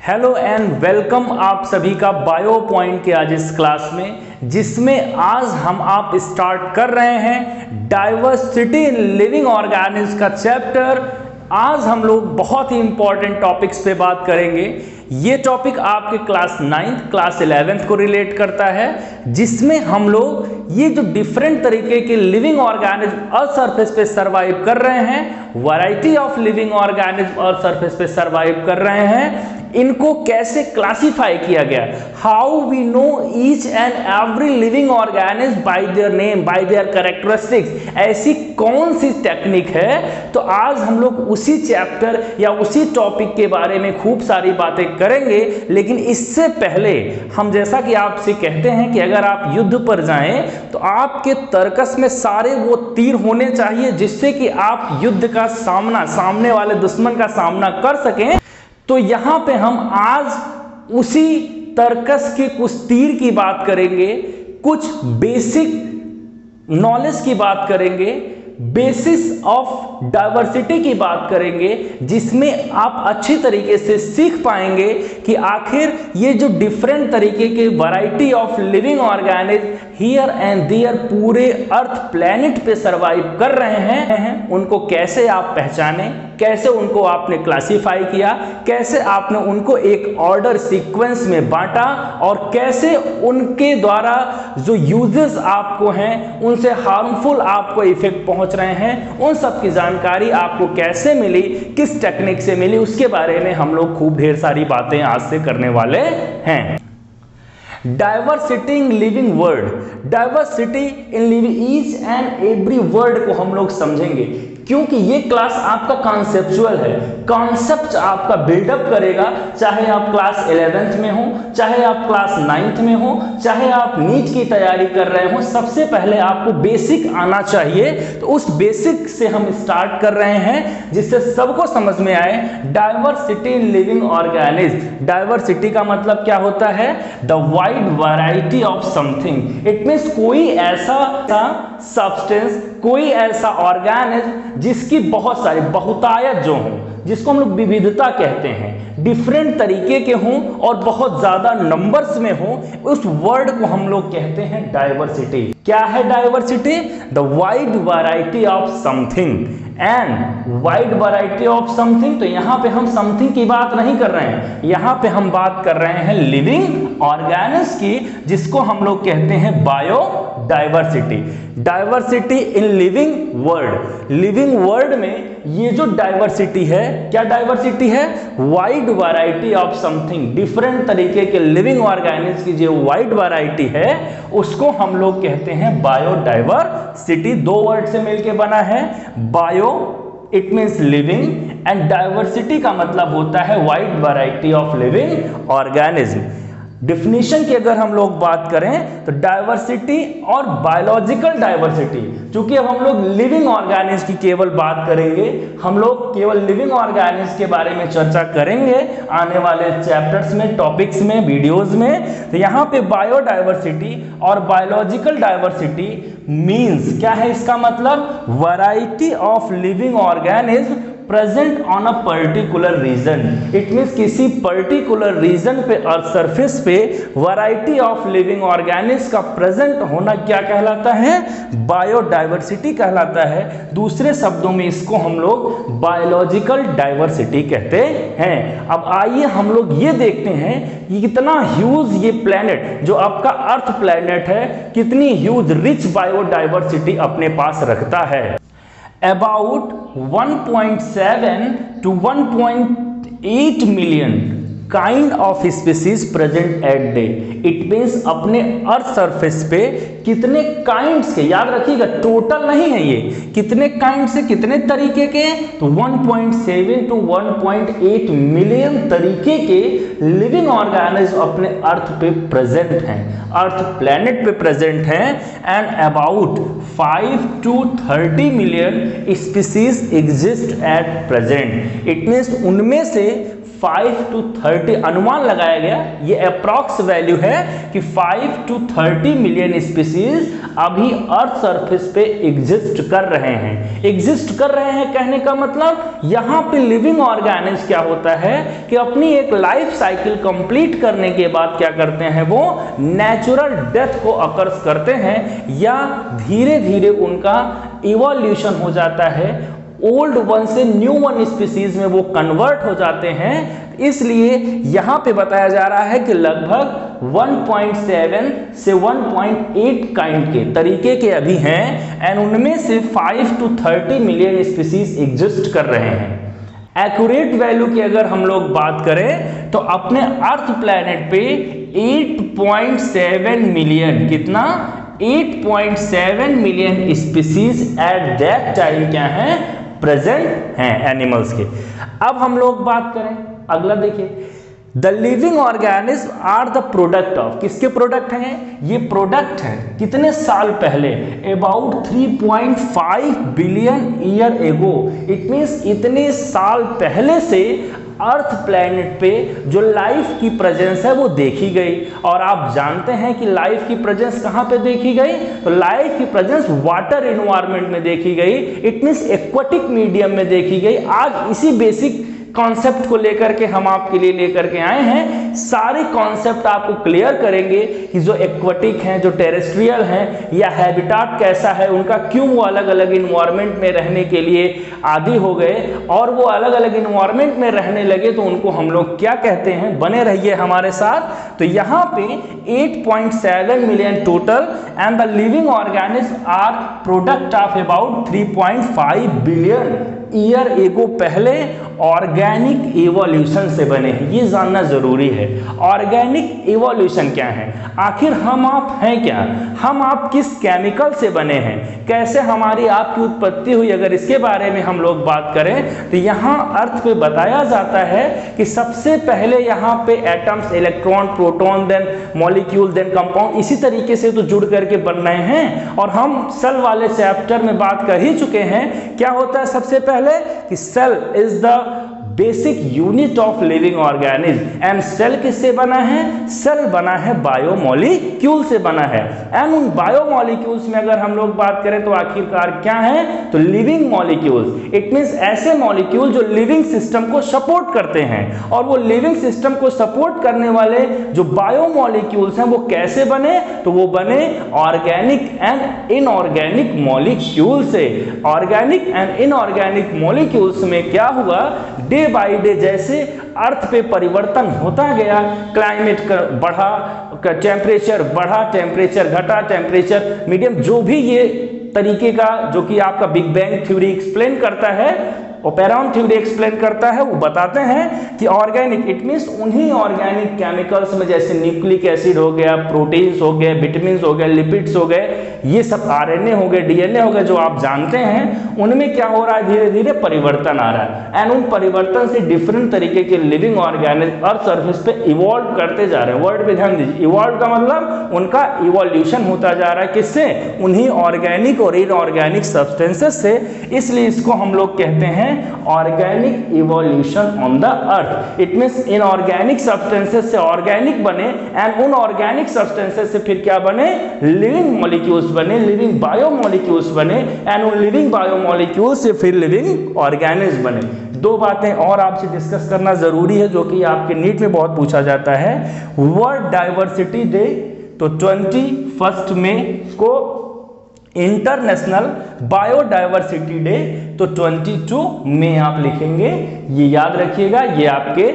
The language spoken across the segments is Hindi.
हेलो एंड वेलकम आप सभी का बायो पॉइंट के आज इस क्लास में, जिसमें आज हम आप स्टार्ट कर रहे हैं डाइवर्सिटी इन लिविंग ऑर्गेनिज्म का चैप्टर। आज हम लोग बहुत ही इंपॉर्टेंट टॉपिक्स पे बात करेंगे। ये टॉपिक आपके क्लास 9th क्लास 11th को रिलेट करता है, जिसमें हम लोग ये जो डिफरेंट तरीके के लिविंग ऑर्गेनिज्म अर्थ सरफेस पे सरवाइव कर रहे हैं, variety of living organism earth surface पे सरवाइव कर रहे हैं, इनको कैसे क्लासिफाई किया गया। How we know each and every living organism by their name, by their characteristics, ऐसी कौन सी टेक्निक है। तो आज हम लोग उसी चैप्टर या उसी टॉपिक के बारे में खूब सारी बातें करेंगे। लेकिन इससे पहले हम, जैसा कि आपसे कहते हैं कि अगर आप युद्ध पर जाएं तो आपके तर्कस में सारे वो तीर होने चाहिए जिससे कि आप युद्ध का सामना, सामने वाले दुश्मन का सामना कर सकें। तो यहां पे हम आज उसी तर्कस के कुछ तीर की बात करेंगे, कुछ बेसिक नॉलेज की बात करेंगे, बेसिस ऑफ डाइवर्सिटी की बात करेंगे, जिसमें आप अच्छी तरीके से सीख पाएंगे कि आखिर ये जो डिफरेंट तरीके के variety of living organism here and there पूरे अर्थ प्लेनेट पे सरवाइव कर रहे हैं, उनको कैसे आप पहचाने, कैसे उनको आपने क्लासिफाई किया, कैसे आपने उनको एक ऑर्डर सीक्वेंस में बांटा और कैसे उनके द्वारा जो यूजेस आपको हैं उनसे हार्मफुल आपको इफेक्ट पहुंच रहे हैं, उन सब की जानकारी आपको कैसे मिली, किस टेक्निक से मिली, उसके बारे में हम लोग खूब ढेर सारी बातें आज से करने वाले हैं। Diversity in living word, diversity in living each and every word को हम लोग समझेंगे, क्योंकि ये क्लास आपका कॉन्सेप्चुअल है। कॉन्सेप्ट आपका बिल्डअप करेगा, चाहे आप क्लास 11th में हो, चाहे आप क्लास 9th में हो, चाहे आप नीट की तैयारी कर रहे हो। सबसे पहले आपको बेसिक आना चाहिए। तो उस बेसिक से हम स्टार्ट कर रहे हैं, जिससे सबको समझ में आए। Diversity in living organism, diversity का मतलब क्या होता है? The wide variety of something. It means कोई ऐसा सब्सटेंस, कोई ऐसा ऑर्गेनिज्म जिसकी बहुत सारी बहुतायत जो हो, जिसको हम लोग विविधता कहते हैं, डिफरेंट तरीके के हों और बहुत ज्यादा नंबर्स में हो, उस वर्ड को हम लोग कहते हैं डाइवर्सिटी। क्या है diversity? The wide variety of something and wide variety of something. तो यहां पे हम समथिंग की बात नहीं कर रहे हैं, यहां पे हम बात कर रहे हैं लिविंग ऑर्गेनिज्म की, जिसको हम लोग कहते हैं bio diversity. Diversity in living world, living world में ये जो डाइवर्सिटी है, क्या डाइवर्सिटी है? Wide variety of something, different तरीके के लिविंग ऑर्गेनिज्म की जो वाइड वैरायटी है उसको हम लोग कहते हैं बायोडाइवर्सिटी। दो वर्ड से मिलके बना है। Bio it means living and diversity का मतलब होता है wide variety of living organism. Definition की अगर हम लोग बात करें तो डाइवर्सिटी और बायोलॉजिकल डाइवर्सिटी, क्योंकि अब हम लोग लिविंग ऑर्गेनिज्म की केवल बात करेंगे, हम लोग केवल लिविंग ऑर्गेनिज्म के बारे में चर्चा करेंगे आने वाले चैप्टर्स में, टॉपिक्स में, वीडियोस में। तो यहाँ पे बायोडाइवर्सिटी और बायोलॉजिकल डाइवर्सिटी मीन्स क्या है? इसका मतलब variety of living organism present on a particular region. It means किसी पर्टिकुलर रीजन पे अर्थ सरफेस पे वैरायटी ऑफ लिविंग ऑर्गेनिज्म का प्रेजेंट होना क्या कहलाता है? बायोडाइवर्सिटी कहलाता है। दूसरे शब्दों में इसको हम लोग बायोलॉजिकल डाइवर्सिटी कहते हैं। अब आइए हम लोग ये देखते हैं कि कितना ह्यूज ये प्लैनेट, जो आपका अर्थ प्लैनेट है, कितनी ह्यूज रिच बायोडाइवर्सिटी अपने पास रखता है। About 1.7 to 1.8 million kind of species present at day. It means अपने अर्थ सरफेस पे कितने काइंड्स के, याद रखिएगा टोटल नहीं है ये, कितने काइंड से, कितने तरीके के, तो 1.7 to 1.8 मिलियन तरीके के लिविंग ऑर्गेनिज्म अपने अर्थ पे प्रेजेंट हैं, अर्थ प्लेनेट पे प्रेजेंट हैं। And about 5 to 30 million species exist at present. It means उनमें से 5 to 30 अनुमान लगाया गया, ये अप्रॉक्स वैल्यू है कि 5 to 30 मिलियन स्पीसीज अभी अर्थ सरफेस पे एग्जिस्ट कर रहे हैं। एग्जिस्ट कर रहे हैं कहने का मतलब यहाँ पे लिविंग ऑर्गेनिज्म क्या होता है कि अपनी एक लाइफ साइकिल कंप्लीट करने के बाद क्या करते हैं, वो नेचुरल डेथ को अकर्स करते हैं या धीरे धीरे उनका इवोल्यूशन हो जाता है, ओल्ड वन से न्यू वन स्पीसीज में वो कन्वर्ट हो जाते हैं। इसलिए यहां पे बताया जा रहा है कि लगभग 1.7 से 1.8 काइंड के तरीके के अभी हैं एंड उनमें से 5 to 30 मिलियन स्पीसीज एग्जिस्ट कर रहे हैं। एक्यूरेट वैल्यू की अगर हम लोग बात करें तो अपने अर्थ प्लैनेट पे 8.7 मिलियन, कितना 8.7 million species at that time क्या है, प्रेजेंट हैं एनिमल्स के। अब हम लोग बात करें अगला, देखिए the living organism are the product of, किसके प्रोडक्ट हैं, ये प्रोडक्ट हैं कितने साल पहले, about 3.5 billion year ago. It means इतने साल पहले से अर्थ प्लैनेट पे जो लाइफ की प्रेजेंस है वो देखी गई। और आप जानते हैं कि लाइफ की प्रेजेंस कहाँ पे देखी गई, तो लाइफ की प्रेजेंस वाटर एनवायरनमेंट में देखी गई, इट मींस एक्वाटिक मीडियम में देखी गई। आज इसी बेसिक कॉन्सेप्ट को लेकर के हम आपके लिए लेकर के आए हैं। सारे कॉन्सेप्ट आपको क्लियर करेंगे कि जो एक्वाटिक हैं, जो टेरेस्ट्रियल हैं, या हैबिटाट कैसा है उनका, क्यों वो अलग अलग इन्वायरमेंट में रहने के लिए आदी हो गए और वो अलग अलग इन्वायरमेंट में रहने लगे तो उनको हम लोग क्या कहते हैं। बने रहिए हमारे साथ। तो यहाँ पे 8.7 million total and the living organism are product of about 3.5 billion year ago पहले ऑर्गेनिक इवोल्यूशन से बने हैं। ये जानना जरूरी है, ऑर्गेनिक इवोल्यूशन क्या है, आखिर हम आप हैं क्या, हम आप किस केमिकल से बने हैं, कैसे हमारी आपकी उत्पत्ति हुई। अगर इसके बारे में हम लोग बात करें तो यहाँ अर्थ पे बताया जाता है कि सबसे पहले यहाँ पे atoms, electron, proton, then molecule, then compound, इसी तरीके से तो जुड़ करके बन रहे हैं। और हम सेल वाले चैप्टर में बात कर ही चुके हैं, क्या होता है सबसे पहले कि cell is the basic unit of living organism. And cell किससे बना है, सेल बना है बायोमॉलिक्यूल से बना है। एंड उन बायोमॉलिक्यूल्स में अगर हम लोग बात करें तो आखिरकार क्या है, तो लिविंग मॉलिक्यूल्स। इट मींस ऐसे मॉलिक्यूल जो लिविंग सिस्टम को सपोर्ट करते हैं। और वो लिविंग सिस्टम को सपोर्ट करने वाले जो बायोमॉलिक्यूल्स हैं वो कैसे बने, तो वो बने ऑर्गेनिक एंड इनऑर्गेनिक मॉलिक्यूल से। ऑर्गेनिक एंड इनऑर्गेनिक मॉलिक्यूल्स में क्या हुआ, डे बाय डे जैसे अर्थ पे परिवर्तन होता गया, क्लाइमेट बढ़ा, टेम्परेचर बढ़ा, टेम्परेचर घटा, टेम्परेचर मीडियम, जो भी ये तरीके का जो कि आपका बिग बैंग थ्योरी एक्सप्लेन करता है, ओपेरॉन थ्योरी एक्सप्लेन करता है, वो बताते हैं कि ऑर्गेनिक इट मींस उन्हीं ऑर्गेनिक केमिकल्स में जैसे न्यूक्लिक एसिड हो गया, प्रोटीन्स हो गए, विटामिन्स हो गए, लिपिड्स हो गए, ये सब आरएनए हो गए, डीएनए हो गए, जो आप जानते हैं, उनमें क्या हो रहा है, धीरे धीरे परिवर्तन आ रहा है। एंड उन परिवर्तन से डिफरेंट तरीके के लिविंग ऑर्गेनिज्म अर्थ सरफेस पे इवॉल्व करते जा रहे हैं। वर्ड पे ध्यान दीजिए, इवॉल्व का मतलब उनका इवोल्यूशन होता जा रहा है, किससे, उन्हीं ऑर्गेनिक और इनऑर्गेनिक सब्सटेंसेस से। इसलिए इसको हम लोग कहते हैं organic evolution on the earth. It means inorganic substances से ऑर्गेनिक बने एंड उन ऑर्गेनिक सब्सटेंसेस से फिर क्या बने, लिविंग मॉलिक्यूल्स बने, लिविंग बायोमॉलिक्यूल्स बने एंड उन लिविंग बायोमॉलिक्यूल्स से फिर लिविंग ऑर्गेनिज्म बने। दो बातें और आपसे डिस्कस करना जरूरी है जो कि आपके नीट में बहुत पूछा जाता है। वर्ल्ड डाइवर्सिटी डे, तो 21 मई को इंटरनेशनल बायोडाइवर्सिटी डे, तो 22 में आप लिखेंगे, ये याद रखिएगा। ये आपके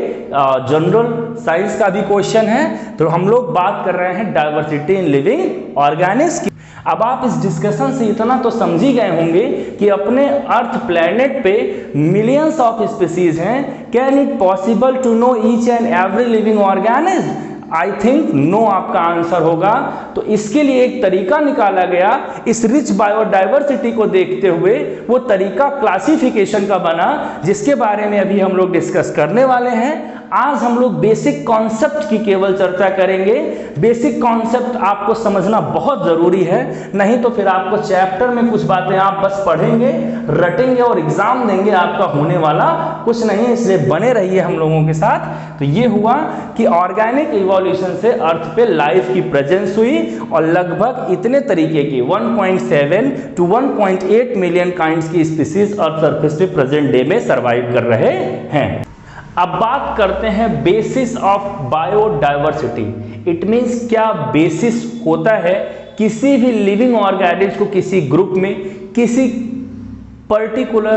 जनरल साइंस का भी क्वेश्चन है। तो हम लोग बात कर रहे हैं डाइवर्सिटी इन लिविंग ऑर्गेनिज्म की। अब आप इस डिस्कशन से इतना तो समझ ही गए होंगे कि अपने अर्थ प्लैनेट पे मिलियंस ऑफ स्पीसीज हैं। Can it possible to know each and every living organism? I think no आपका आंसर होगा। तो इसके लिए एक तरीका निकाला गया, इस रिच बायोडाइवर्सिटी को देखते हुए वो तरीका क्लासिफिकेशन का बना, जिसके बारे में अभी हम लोग डिस्कस करने वाले हैं। आज हम लोग बेसिक कॉन्सेप्ट की केवल चर्चा करेंगे। बेसिक कॉन्सेप्ट आपको समझना बहुत जरूरी है, नहीं तो फिर आपको चैप्टर में कुछ बातें आप बस पढ़ेंगे, रटेंगे और एग्जाम देंगे, आपका होने वाला कुछ नहीं है। इसलिए बने रहिए हम लोगों के साथ। तो ये हुआ कि ऑर्गेनिक इवोल्यूशन से अर्थ पे लाइफ की प्रेजेंस हुई और लगभग इतने तरीके की 1.7 टू 1.8 मिलियन काइंड्स की स्पीसीज अर्थ सरफेस पे प्रेजेंट डे में सरवाइव कर रहे हैं। अब बात करते हैं basis of biodiversity. It means क्या बेसिस होता है किसी भी लिविंग ऑर्गेनिज्म को किसी ग्रुप में, किसी पर्टिकुलर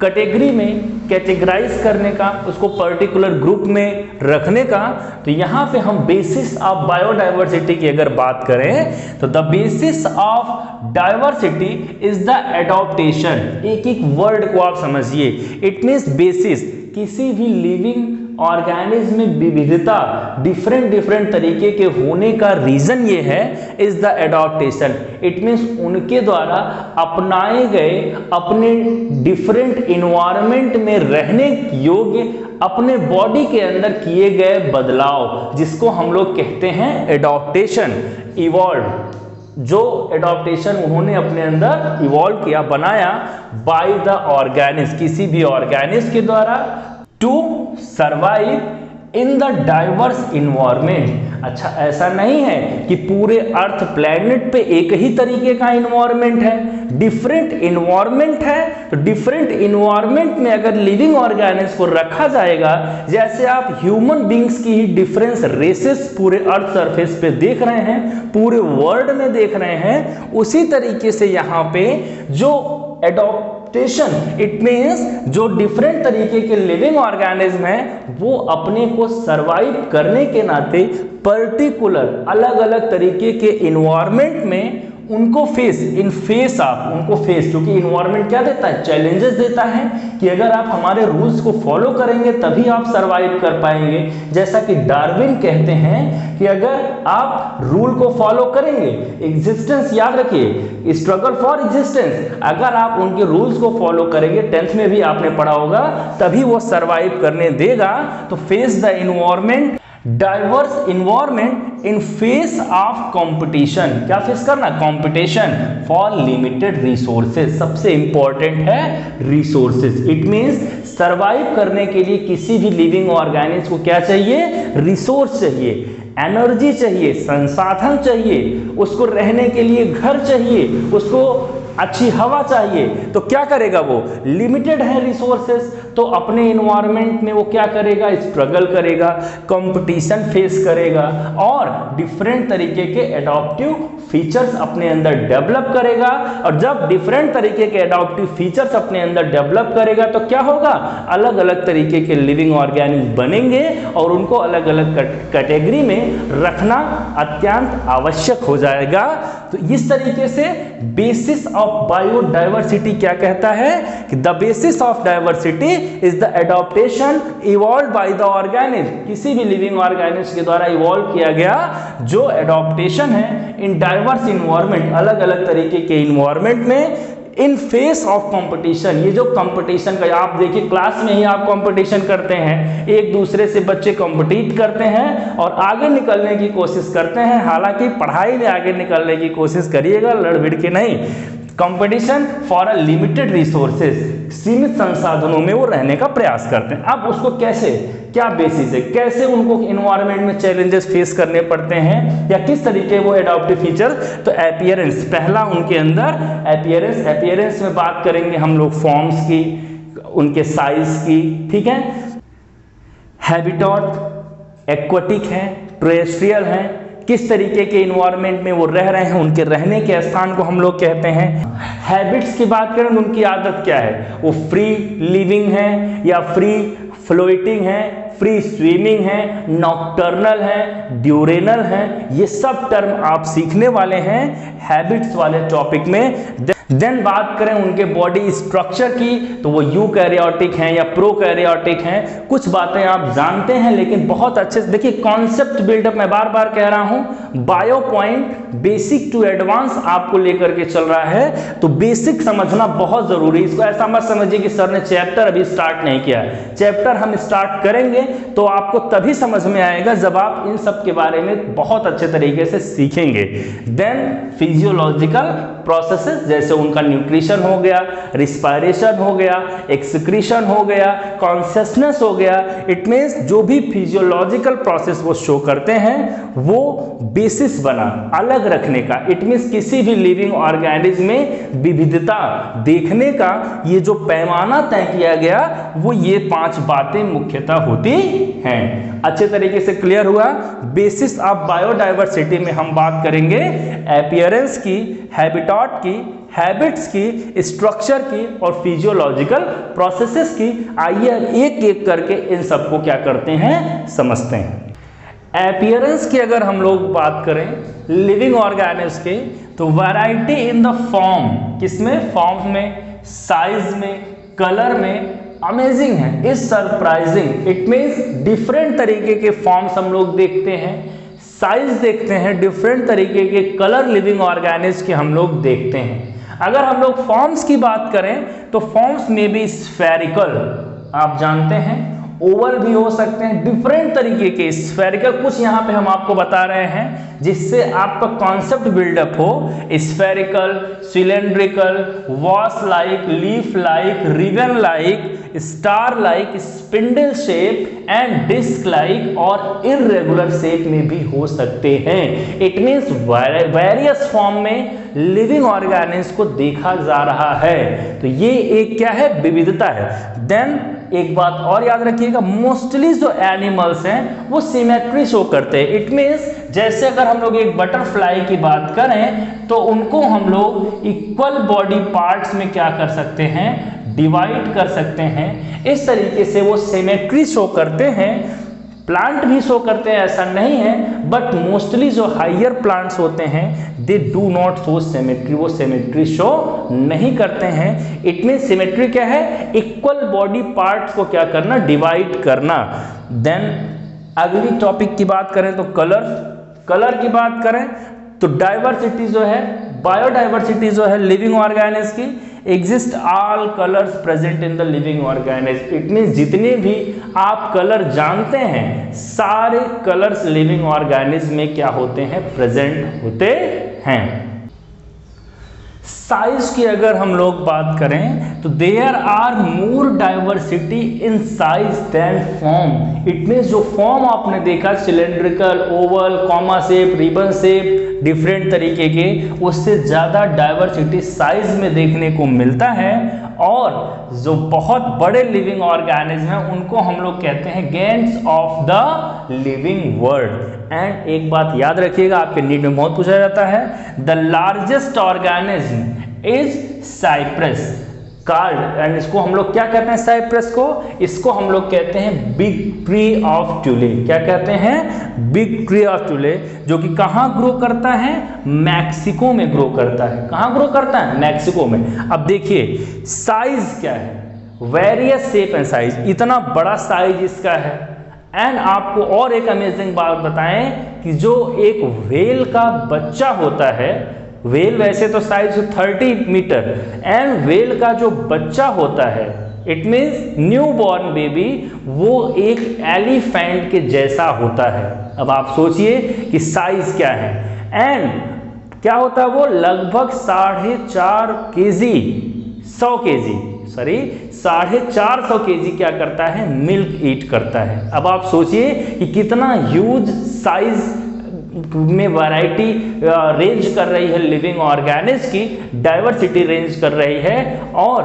कैटेगरी में कैटेगराइज करने का, उसको पर्टिकुलर ग्रुप में रखने का। तो यहां पे हम बेसिस ऑफ बायोडायवर्सिटी की अगर बात करें तो the basis of diversity is the adaptation. एक एक वर्ड को आप समझिए। इट मींस बेसिस किसी भी लिविंग ऑर्गेनिज्म में विविधता, डिफरेंट तरीके के होने का रीजन ये है is the adaptation. It means उनके द्वारा अपनाए गए, अपने डिफरेंट इन्वायरमेंट में रहने योग्य, अपने बॉडी के अंदर किए गए बदलाव, जिसको हम लोग कहते हैं एडॉप्टेशन। इवॉल्व, जो एडॉप्टेशन उन्होंने अपने अंदर इवॉल्व किया, बनाया बाय द ऑर्गेनिज्म, किसी भी ऑर्गेनिज्म के द्वारा, to survive in the diverse environment. अच्छा, ऐसा नहीं है कि पूरे अर्थ प्लेनेट पे एक ही तरीके का इन्वायरमेंट है, डिफरेंट इन्वायरमेंट है। तो डिफरेंट इन्वायरमेंट में अगर लिविंग ऑर्गेनिज्म को रखा जाएगा, जैसे आप ह्यूमन बींग्स की ही डिफरेंस रेसेस पूरे अर्थ सरफेस पे देख रहे हैं, पूरे वर्ल्ड में देख रहे हैं, उसी तरीके से यहाँ पे जो एडॉप्टेशन, इट मींस जो डिफरेंट तरीके के लिविंग ऑर्गेनिज्म हैं वो अपने को सरवाइव करने के नाते पर्टिकुलर अलग अलग तरीके के इन्वायरमेंट में उनको फेस, इन फेस आप उनको फेस, क्योंकि इन्वायरमेंट क्या देता है, चैलेंजेस देता है कि अगर आप हमारे रूल्स को फॉलो करेंगे तभी आप सरवाइव कर पाएंगे। जैसा कि डार्विन कहते हैं कि अगर आप रूल को फॉलो करेंगे, एग्जिस्टेंस याद रखिए, स्ट्रगल फॉर एग्जिस्टेंस, अगर आप उनके रूल्स को फॉलो करेंगे, 10th में भी आपने पढ़ा होगा, तभी वो सरवाइव करने देगा। तो face the environment, diverse environment in face of competition. क्या फेस करना, कंपटीशन फॉर लिमिटेड रिसोर्सेज। सबसे इंपॉर्टेंट है रिसोर्सेज। इट मींस सरवाइव करने के लिए किसी भी लिविंग ऑर्गेनिज्म को क्या चाहिए, रिसोर्स चाहिए, एनर्जी चाहिए, संसाधन चाहिए, उसको रहने के लिए घर चाहिए, उसको अच्छी हवा चाहिए। तो क्या करेगा वो, लिमिटेड है रिसोर्सेस, तो अपने इन्वायरमेंट में वो क्या करेगा, स्ट्रगल करेगा, कंपटीशन फेस करेगा और डिफरेंट तरीके के एडॉप्टिव फीचर्स अपने अंदर डेवलप करेगा। और जब डिफरेंट तरीके के एडॉप्टिव फीचर्स अपने अंदर डेवलप करेगा तो क्या होगा, अलग अलग तरीके के लिविंग ऑर्गेनिज्म बनेंगे और उनको अलग अलग कैटेगरी में रखना अत्यंत आवश्यक हो जाएगा। तो इस तरीके से बेसिस ऑफ बायोडायवर्सिटी क्या कहता है कि the basis of diversity is the adaptation evolve by the organism. किसी भी लिविंग ऑर्गेनिज्म के द्वारा इवॉल्व किया गया जो एडॉप्टेशन है इन डाइवर्स इन्वायरमेंट, अलग अलग तरीके के इन्वायरमेंट में, इन फेस ऑफ कंपटीशन। ये जो कंपटीशन का आप देखिए, क्लास में ही आप कंपटीशन करते हैं, एक दूसरे से बच्चे कंपीट करते हैं और आगे निकलने की कोशिश करते हैं। हालांकि पढ़ाई में आगे निकलने की कोशिश करिएगा, लड़-भिड़ के नहीं। Competition for a limited resources, सीमित संसाधनों में वो रहने का प्रयास करते हैं। अब उसको कैसे, क्या बेसिस है, कैसे उनको इन्वायरमेंट में चैलेंजेस फेस करने पड़ते हैं या किस तरीके वो एडॉप्टिव फीचर। तो अपीयरेंस, पहला उनके अंदर अपीयरेंस। अपीयरेंस में बात करेंगे हम लोग फॉर्म्स की, उनके साइज की, ठीक है। हैबिटेट, एक्वाटिक है, टेरेस्ट्रियल है, किस तरीके के इन्वायरमेंट में वो रह रहे हैं, उनके रहने के स्थान को हम लोग कहते हैं। हैबिट्स की बात करें, उनकी आदत क्या है, वो फ्री लिविंग है या फ्री फ्लोटिंग है, फ्री स्विमिंग है, नॉकटर्नल है, ड्यूरेनल है, ये सब टर्म आप सीखने वाले हैं हैबिट्स वाले टॉपिक में। देन बात करें उनके बॉडी स्ट्रक्चर की, तो वो यूकैरियोटिक हैं या प्रोकैरियोटिक हैं। कुछ बातें आप जानते हैं लेकिन बहुत अच्छे से देखिए। कॉन्सेप्ट बिल्डअप मैं बार बार कह रहा हूं, bio point basic to advance आपको लेकर के चल रहा है, तो बेसिक समझना बहुत जरूरी। इसको ऐसा मत समझिए कि सर ने चैप्टर अभी स्टार्ट नहीं किया है। चैप्टर हम स्टार्ट करेंगे तो आपको तभी समझ में आएगा जब आप इन सब के बारे में बहुत अच्छे तरीके से सीखेंगे। देन फिजियोलॉजिकल प्रोसेसेस, जैसे उनका न्यूट्रिशन हो गया, रिस्पायरेशन हो गया, एक्सक्रीशन हो गया, कॉन्शियसनेस हो गया। इट मीन्स जो भी फिजियोलॉजिकल प्रोसेस वो शो करते हैं वो बेसिस बना अलग रखने का। इट मीन्स किसी भी लिविंग ऑर्गेनिज्म में विविधता देखने का ये जो पैमाना तय किया गया वो ये 5 बातें मुख्यतः होती हैं। अच्छे तरीके से क्लियर हुआ। बेसिस ऑफ बायोडायवर्सिटी में हम बात करेंगे अपीयरेंस की, हैबिटेट की, हैबिट्स की, स्ट्रक्चर की और फिजियोलॉजिकल प्रोसेसेस की। आइए एक एक करके इन सबको क्या करते हैं, समझते हैं। अपीयरेंस की अगर हम लोग बात करें लिविंग ऑर्गेनिज्म के, तो वैरायटी इन द फॉर्म, किसमें, फॉर्म में, साइज में, कलर में अमेजिंग है, is surprising. It means different तरीके के फॉर्म्स हम लोग देखते हैं, साइज देखते हैं, डिफरेंट तरीके के कलर लिविंग ऑर्गेनिज्म के हम लोग देखते हैं। अगर हम लोग फॉर्म्स की बात करें तो फॉर्म्स में भी स्फेरिकल, आप जानते हैं, ओवल भी हो सकते हैं, डिफरेंट तरीके के स्फेरिकल। कुछ यहाँ पे हम आपको बता रहे हैं जिससे आपका कॉन्सेप्ट बिल्डअप हो। Spherical, cylindrical, vase like, leaf like, ribbon like, star like, spindle shape and disc like और इररेगुलर शेप में भी हो सकते हैं। इट मीन्स वेरियस फॉर्म में लिविंग ऑर्गेनिज्म को देखा जा रहा है। तो ये एक क्या है, विविधता है। देन एक बात और याद रखिएगा, मोस्टली जो एनिमल्स हैं वो सिमेट्री शो करते हैं। इट मीन्स जैसे अगर हम लोग एक बटरफ्लाई की बात करें तो उनको हम लोग इक्वल बॉडी पार्ट्स में क्या कर सकते हैं, डिवाइड कर सकते हैं। इस तरीके से वो सिमेट्री शो करते हैं। प्लांट भी शो करते हैं, ऐसा नहीं है, बट मोस्टली जो हायर प्लांट्स होते हैं they do not show symmetry, वो सिमेट्री शो नहीं करते हैं। इट मीन सिमेट्री क्या है, इक्वल बॉडी पार्ट्स को क्या करना, डिवाइड करना। देन अगली टॉपिक की बात करें तो कलर की बात करें तो डाइवर्सिटी जो है, बायोडाइवर्सिटी जो है लिविंग ऑर्गेनिज्म की, exist all colours present in the living organism. It means जितने भी आप कलर जानते हैं सारे कलर्स लिविंग ऑर्गेनिज्म में क्या होते हैं, प्रेजेंट होते हैं। साइज की अगर हम लोग बात करें तो there are more diversity in size than form. It means जो फॉर्म आपने देखा cylindrical, oval, comma shape, ribbon shape, different तरीके के, उससे ज़्यादा डाइवर्सिटी साइज में देखने को मिलता है। और जो बहुत बड़े लिविंग ऑर्गेनिज्म हैं उनको हम लोग कहते हैं giants of the living world. And एक बात याद रखिएगा, आपके नीट में बहुत पूछा जाता है, the largest organism is cypress card. And इसको हम लोग क्या कहते हैं, साइप्रस को, इसको हम लोग कहते हैं बिग ट्री ऑफ ट्यूले। क्या कहते हैं, बिग ट्री ऑफ ट्यूले, जो कि कहाँ ग्रो करता है, मैक्सिको में ग्रो करता है। कहाँ ग्रो करता है, मैक्सिको में। अब देखिए साइज क्या है, वेरियस शेप एंड साइज, इतना बड़ा साइज इसका है। एंड आपको और एक अमेजिंग बात बताएं कि जो एक व्हेल का बच्चा होता है, व्हेल वैसे तो साइज 30 मीटर, एंड व्हेल का जो बच्चा होता है, it means new born baby, वो एक एलिफेंट के जैसा होता है। अब आप सोचिए कि साइज क्या है। एंड क्या होता है, वो लगभग 4.5 केजी, 450 केजी क्या करता है, मिल्क ईट करता है। अब आप सोचिए कि कितना ह्यूज साइज में वैरायटी रेंज कर रही है लिविंग ऑर्गेनिज्म की, डाइवर्सिटी रेंज कर रही है। और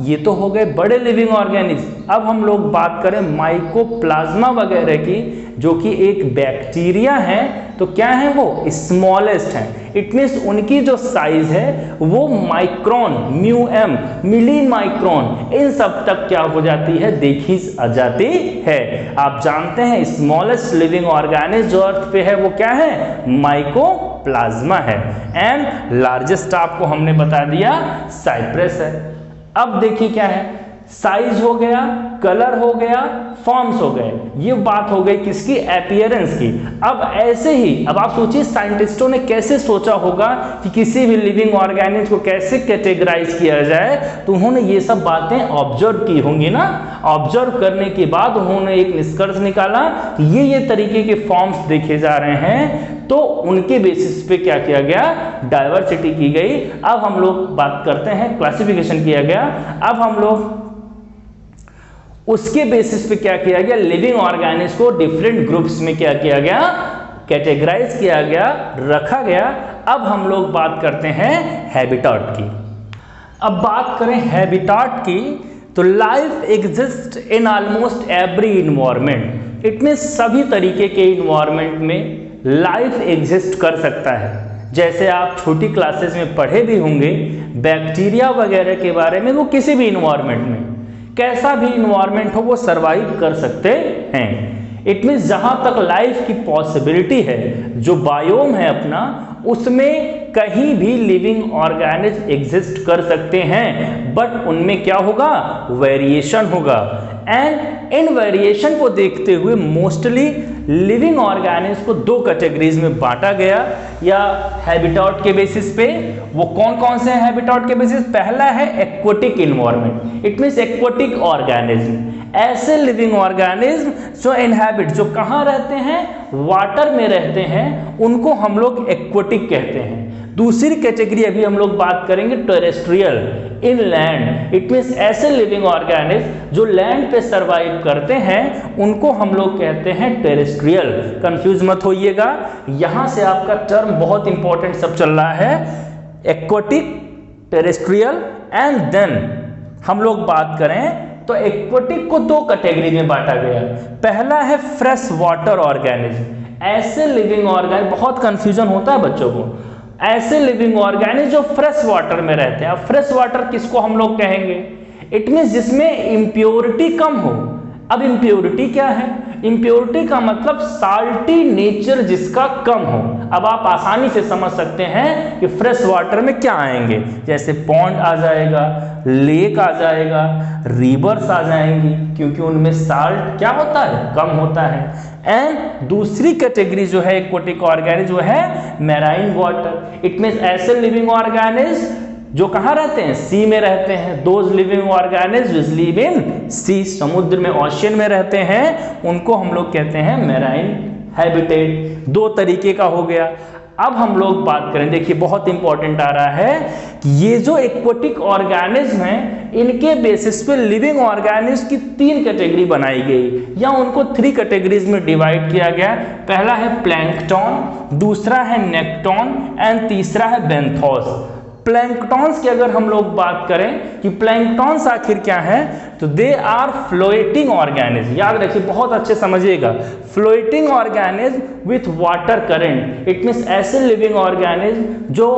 ये तो हो गए बड़े लिविंग ऑर्गेनिज्म। अब हम लोग बात करें माइकोप्लाज्मा वगैरह की, जो कि एक बैक्टीरिया है, तो क्या है वो, स्मॉलेस्ट है। इट मीन्स उनकी जो साइज है वो माइक्रोन, म्यूएम, मिली माइक्रोन, इन सब तक क्या हो जाती है, देखी जाती है। आप जानते हैं स्मॉलेस्ट लिविंग ऑर्गेनिज्म जो अर्थ पे है वो क्या है, माइकोप्लाज्मा प्लाज्मा है एंड लार्जेस्ट आपको हमने बता दिया साइप्रस है। अब देखिए क्या है, साइज हो गया, कलर हो गया, फॉर्म्स हो गए, ये बात हो गई किसकी, अपीयरेंस की। अब ऐसे ही अब आप सोचिए साइंटिस्टों ने कैसे सोचा होगा कि किसी भी लिविंग ऑर्गेनिज्म को कैसे कैटेगराइज किया जाए, तो उन्होंने ये सब बातें ऑब्जर्व की होंगी ना। ऑब्जर्व करने के बाद उन्होंने एक निष्कर्ष निकाला कि ये तरीके के फॉर्म्स देखे जा रहे हैं, तो उनके बेसिस पे क्या किया गया, डाइवर्सिटी की गई। अब हम लोग बात करते हैं, क्लासिफिकेशन किया गया। अब हम लोग उसके बेसिस पे क्या किया गया, लिविंग ऑर्गेनिज्म को डिफरेंट ग्रुप्स में क्या किया गया, कैटेगराइज किया गया, रखा गया। अब हम लोग बात करते हैं हैबिटेट की। अब बात करें हैबिटेट की, तो life exist in almost every environment. It means सभी तरीके के इन्वायरमेंट में लाइफ एग्जिस्ट कर सकता है। जैसे आप छोटी क्लासेस में पढ़े भी होंगे बैक्टीरिया वगैरह के बारे में, वो किसी भी इन्वायरमेंट में, कैसा भी इन्वायरमेंट हो, वो सरवाइव कर सकते हैं। इट मींस जहां तक लाइफ की पॉसिबिलिटी है, जो बायोम है अपना, उसमें कहीं भी लिविंग ऑर्गेनिज्म एग्जिस्ट कर सकते हैं, बट उनमें क्या होगा, वेरिएशन होगा। एंड इन वेरिएशन को देखते हुए मोस्टली लिविंग ऑर्गेनिज्म को दो कैटेगरीज में बांटा गया या हैबिटेट के बेसिस पे। वो कौन कौन से हैं हैबिटेट के बेसिस? पहला है aquatic environment. It means aquatic organism, ऐसे लिविंग ऑर्गेनिज्म जो इनहैबिट, जो कहाँ रहते हैं, वाटर में रहते हैं, उनको हम लोग एक्वेटिक कहते हैं। दूसरी कैटेगरी अभी हम लोग बात करेंगे terrestrial, in land. It means ऐसे लिविंग ऑर्गेनिज्म जो लैंड पे सरवाइव करते हैं, उनको हम लोग कहते हैं टेरेस्ट्रियल। कंफ्यूज मत होइएगा, यहां से आपका टर्म बहुत इंपॉर्टेंट सब चल रहा है, एक्वेटिक, टेरेस्ट्रियल एंड देन हम लोग बात करें तो एक्वेटिक को दो कैटेगरी में बांटा गया। पहला है फ्रेश वाटर ऑर्गेनिज्म। ऐसे लिविंग ऑर्गेनिज्म, बहुत कंफ्यूजन होता है बच्चों को, ऐसे लिविंग ऑर्गेनिज्म जो फ्रेश वाटर में रहते हैं। अब फ्रेश वाटर किसको हम लोग कहेंगे? इट मींस जिसमें इम्प्योरिटी कम हो। अब इम्प्योरिटी क्या है? इम्प्योरिटी का मतलब साल्टी नेचर जिसका कम हो। अब आप आसानी से समझ सकते हैं कि फ्रेश वाटर में क्या आएंगे, जैसे पॉन्ड आ जाएगा, लेक आ जाएगा, रिवर्स आ जाएंगी, क्योंकि उनमें साल्ट क्या होता है, कम होता है। एंड दूसरी कैटेगरी जो है एक्वेटिक ऑर्गेनिज्म, जो है मैराइन वाटर। इट मींस ऐसे लिविंग ऑर्गेनिज्म जो कहाँ रहते हैं, सी में रहते हैं। Those living organism live in sea, समुद्र में, ओशियन में रहते हैं, उनको हम लोग कहते हैं मैराइन हैबिटेट। दो तरीके का हो गया। अब हम लोग बात करें, देखिए बहुत इंपॉर्टेंट आ रहा है कि ये जो एक्वेटिक ऑर्गेनिज्म हैं, इनके बेसिस पे लिविंग ऑर्गेनिज्म की तीन कैटेगरी बनाई गई, या उनको थ्री कैटेगरीज में डिवाइड किया गया। पहला है प्लैंकटन, दूसरा है नेक्टॉन एंड तीसरा है बेंथोस। प्लैंकटॉन्स की अगर हम लोग बात करें कि प्लैंकटॉन्स आखिर क्या है, तो दे आर फ्लोटिंग ऑर्गेनिज्म। याद रखिए, बहुत अच्छे समझिएगा, floating organism with water current. It means ऐसे लिविंग ऑर्गेनिज्म जो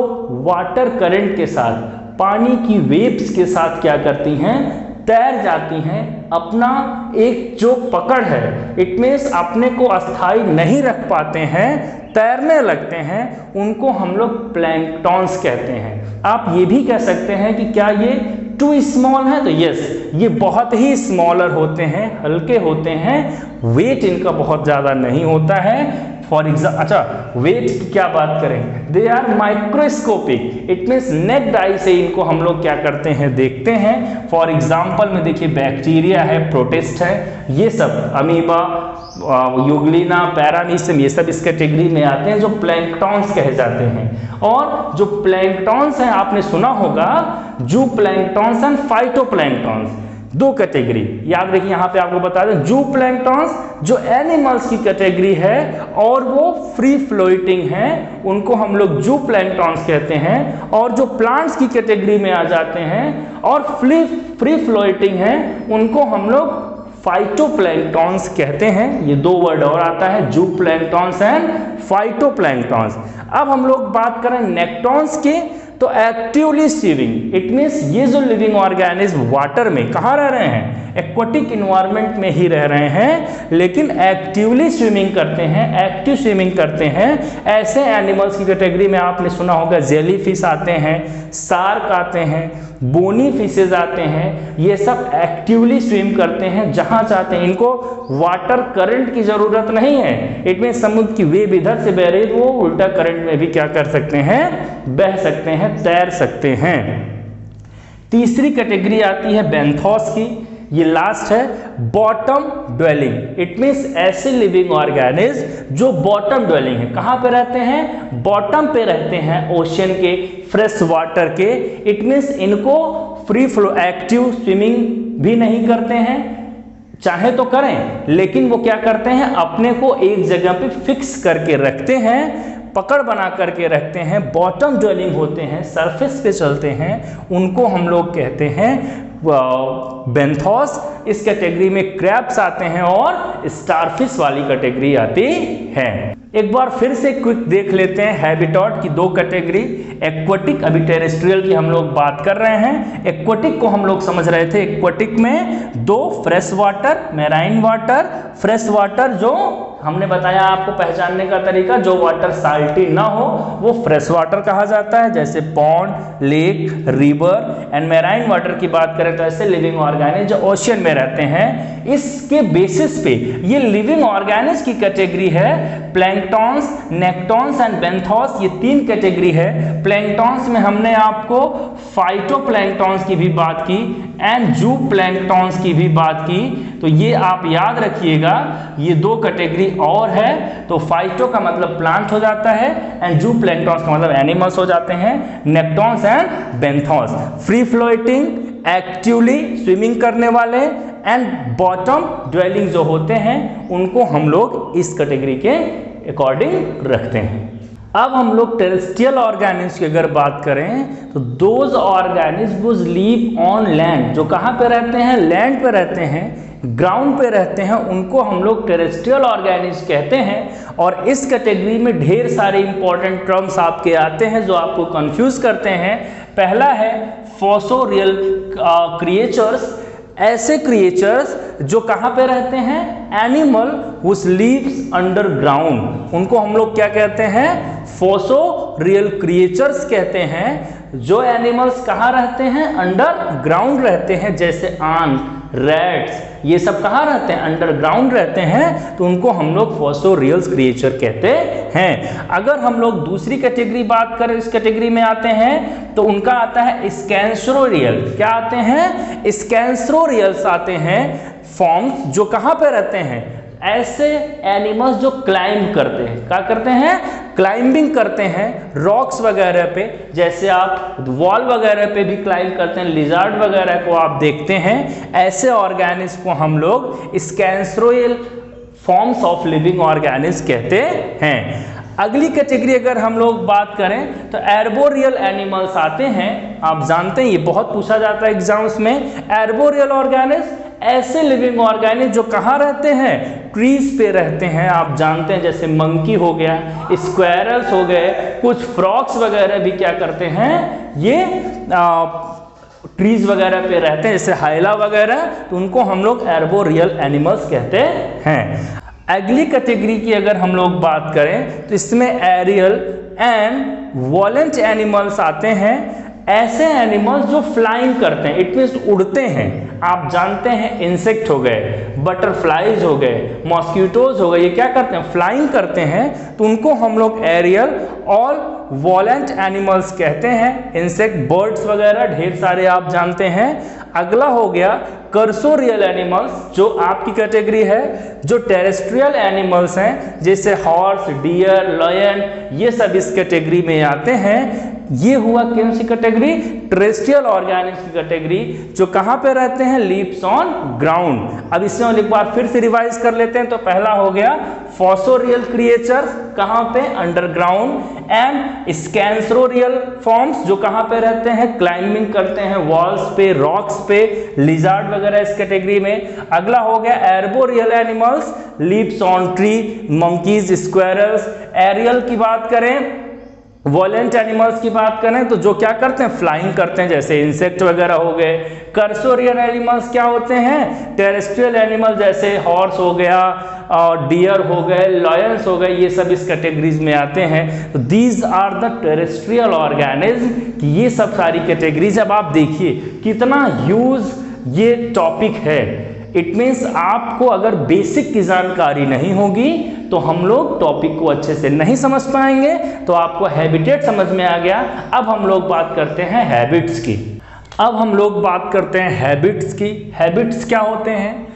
वाटर करंट के साथ, पानी की वेव्स के साथ क्या करती हैं, तैर जाती हैं। अपना एक जो पकड़ है, इट मींस अपने को अस्थाई नहीं रख पाते हैं, तैरने लगते हैं, उनको हम लोग प्लैंकटॉन्स कहते हैं। आप ये भी कह सकते हैं कि क्या ये टू स्मॉल है, तो यस, ये बहुत ही स्मॉलर होते हैं, हल्के होते हैं, वेट इनका बहुत ज़्यादा नहीं होता है। फॉर एग्जाम्पल, अच्छा वेट की क्या बात करें, they are microscopic. It means naked eye से इनको हम लोग क्या करते हैं, देखते हैं। फॉर एग्जाम्पल में देखिए बैक्टीरिया है, प्रोटिस्ट है, ये सब अमीबा, यूग्लिना, पैरामीशियम, ये सब इस कैटेगरी में आते हैं जो प्लैंकटॉन्स कहे जाते हैं। और जो प्लैंकटॉन्स हैं, आपने सुना होगा जू प्लैंकटॉन्स एंड फाइटोप्लैंकटॉन्स, दो कैटेगरी याद रखिए। यहां पे आपको बता दें, जू प्लैंकटॉन्स जो एनिमल्स की कैटेगरी है और वो फ्री फ्लोटिंग है, उनको हम लोग जू प्लैंकटॉन्स कहते हैं। और जो प्लांट्स की कैटेगरी में आ जाते हैं और फ्री फ्लोटिंग है, उनको हम लोग फाइटोप्लैंक्टॉन्स कहते हैं। ये दो वर्ड और आता है, जू प्लैंक्टॉन्स एंड फाइटोप्लैंक्टॉन्स। अब हम लोग बात करें नेक्टॉन्स के, तो एक्टिवली स्विमिंग। इट मींस ये जो लिविंग ऑर्गेनिज्म वाटर में कहाँ रह रहे हैं, एक्वाटिक इन्वायरमेंट में ही रह रहे हैं लेकिन एक्टिवली स्विमिंग करते हैं, एक्टिव स्विमिंग करते हैं। ऐसे एनिमल्स की कैटेगरी में आपने सुना होगा जेली फिश आते हैं, शार्क आते हैं, बोनी फिशेज आते हैं। ये सब एक्टिवली स्विम करते हैं जहां चाहते हैं, इनको वाटर करंट की जरूरत नहीं है। इट मीन समुद्र की वेव इधर से बह रही है, वो उल्टा करंट में भी क्या कर सकते हैं, बह सकते हैं, तैर सकते हैं। तीसरी कैटेगरी आती है बेंथोस की, ये लास्ट है, बॉटम ड्वेलिंग। इट मीन्स ऐसे लिविंग ऑर्गेनिज्म जो बॉटम ड्वेलिंग है, कहां पे रहते हैं, बॉटम पे रहते हैं, ओशियन के, फ्रेश वाटर के। इट मीन्स इनको फ्री फ्लो एक्टिव स्विमिंग भी नहीं करते हैं, चाहे तो करें, लेकिन वो क्या करते हैं, अपने को एक जगह पे फिक्स करके रखते हैं, पकड़ बना करके रखते हैं, बॉटम ड्वेलिंग होते हैं, सरफेस पे चलते हैं, उनको हम लोग कहते हैं बेंथोस। इस कैटेगरी में क्रैब्स आते हैं और स्टारफिश वाली कैटेगरी आती है। एक बार फिर से क्विक देख लेते हैं हैबिटेट की दो कैटेगरी, एक्वाटिक, अभी टेरेस्ट्रियल की हम लोग बात कर रहे हैं। एक्वाटिक को हम लोग समझ रहे थे, एक्वाटिक में दो, fresh water, marine water. Fresh water जो हमने बताया आपको पहचानने का तरीका, जो वाटर साल्टी ना हो वो फ्रेश वाटर कहा जाता है, जैसे pond, lake, river. And marine water की बात करें तो ऐसे लिविंग ऑर्गेनिज्म जो ओशियन में रहते हैं। इसके बेसिस पे ये लिविंग ऑर्गेनिज्म की कैटेगरी है प्लैंक्टॉन्स, नेक्टॉन्स एंड बेंथोस। ये तीन कैटेगरी है। प्लैंक्टॉन्स में हमने आपको फाइटोप्लैंक्टॉन्स की भी बात की एंड जूप्लैंक्टॉन्स की भी बात की, तो ये आप याद रखिएगा। ये दो कैटेगरी और है, तो फाइटो का मतलब प्लांट हो जाता है एंड जूप्लैंक्टॉन्स का मतलब एनिमल्स हो जाते हैं, nektons and benthos. Free floating, actively swimming करने वाले एंड बॉटम ड्वेलिंग जो होते हैं, उनको हम लोग इस कैटेगरी के अकॉर्डिंग रखते हैं। अब हम लोग टेरेस्ट्रियल ऑर्गेनिज्म की अगर बात करें तो those organism leave on land, जो कहाँ पे रहते हैं, लैंड पे रहते हैं, ग्राउंड पे रहते हैं, उनको हम लोग टेरेस्ट्रियल ऑर्गेनिज्म कहते हैं। और इस कैटेगरी में ढेर सारे इंपॉर्टेंट टर्म्स आपके आते हैं जो आपको कंफ्यूज करते हैं। पहला है फोसोरियल क्रिएचर्स, ऐसे क्रिएचर्स जो कहाँ पे रहते हैं, एनिमल हुज लिव्स अंडरग्राउंड, उनको हम लोग क्या कहते हैं, फोसोरियल क्रिएचर्स कहते हैं। जो एनिमल्स कहाँ रहते हैं, अंडरग्राउंड रहते हैं, जैसे आंट, रैट्स, ये सब कहाँ रहते हैं, अंडरग्राउंड रहते हैं, तो उनको हम लोग फोसोरियल क्रिएचर कहते हैं। अगर हम लोग दूसरी कैटेगरी बात करें, इस कैटेगरी में आते हैं तो उनका आता है स्कैंसरोरियल। क्या आते हैं, स्कैंसरोरियल्स आते हैं फॉर्म्स जो कहाँ पे रहते हैं, ऐसे एनिमल्स जो क्लाइंब करते हैं, क्या करते हैं, क्लाइंबिंग करते हैं रॉक्स वगैरह पे, जैसे आप वॉल वगैरह पे भी क्लाइंब करते हैं, लिजार्ड वगैरह को आप देखते हैं। ऐसे ऑर्गेनिज्म को हम लोग स्कैंसरोरियल फॉर्म्स ऑफ लिविंग ऑर्गेनिज्म कहते हैं। अगली कैटेगरी अगर हम लोग बात करें तो एर्बोरियल एनिमल्स आते हैं। आप जानते हैं ये बहुत पूछा जाता है एग्जाम्स में। एर्बोरियल ऑर्गेनिज्म ऐसे लिविंग ऑर्गेनिज्म जो कहाँ रहते हैं, ट्रीज पे रहते हैं। आप जानते हैं जैसे मंकी हो गया, स्क्वायरल्स हो गए, कुछ फ्रॉक्स वगैरह भी क्या करते हैं, ये ट्रीज वगैरह पे रहते हैं, जैसे हाइला वगैरह, तो उनको हम लोग एर्बोरियल एनिमल्स कहते हैं। अगली कैटेगरी की अगर हम लोग बात करें तो इसमें एरियल एंड वॉलेंट एनिमल्स आते हैं। ऐसे एनिमल्स जो फ्लाइंग करते हैं, इट मीन्स उड़ते हैं। आप जानते हैं इंसेक्ट हो गए, बटरफ्लाइज हो गए, मॉस्किटोज हो गए, ये क्या करते हैं, फ्लाइंग करते हैं, तो उनको हम लोग एरियल और वॉलेंट एनिमल्स कहते हैं। इंसेक्ट, बर्ड्स वगैरह ढेर सारे आप जानते हैं। अगला हो गया कर्सोरियल एनिमल्स, जो आपकी कैटेगरी है, जो टेरेस्ट्रियल एनिमल्स हैं, जैसे हॉर्स, डियर, लायन, ये सब इस कैटेगरी में आते हैं। ये हुआ कौन सी कैटेगरी, टेरेस्ट्रियल ऑर्गेनिज्म की कैटेगरी, जो कहाँ पे रहते हैं, लीव्स ऑन ग्राउंड। अब इसमें एक बार फिर से रिवाइज कर लेते हैं। तो पहला हो गया फोसोरियल क्रिएचर्स, कहाँ पे, अंडरग्राउंड, एंड स्कैंसरोरियल फॉर्म्स जो कहाँ पे रहते हैं, क्लाइंबिंग करते हैं वॉल्स पे, रॉक्स पे, लिजार्ड वगैरह इस कैटेगरी में। अगला हो गया arboreal lives on tree, monkeys, squirrels. Aerial की बात करें, वॉलेंट एनिमल्स की बात करें तो जो क्या करते हैं, फ्लाइंग करते हैं, जैसे इंसेक्ट वगैरह हो गए। कर्सोरियल एनिमल्स क्या होते हैं, टेरेस्ट्रियल एनिमल, जैसे हॉर्स हो गया और डियर हो गए, लॉयंस हो गए, ये सब इस कैटेगरीज में आते हैं। तो these are the terrestrial organism, ये सब सारी कैटेगरीज। अब आप देखिए कितना ह्यूज ये टॉपिक है। इट मीन्स आपको अगर बेसिक की जानकारी नहीं होगी तो हम लोग टॉपिक को अच्छे से नहीं समझ पाएंगे। तो आपको हैबिटेट समझ में आ गया। अब हम लोग बात करते हैं हैबिट्स की। अब हम लोग बात करते हैं हैबिट्स की। हैबिट्स क्या होते हैं,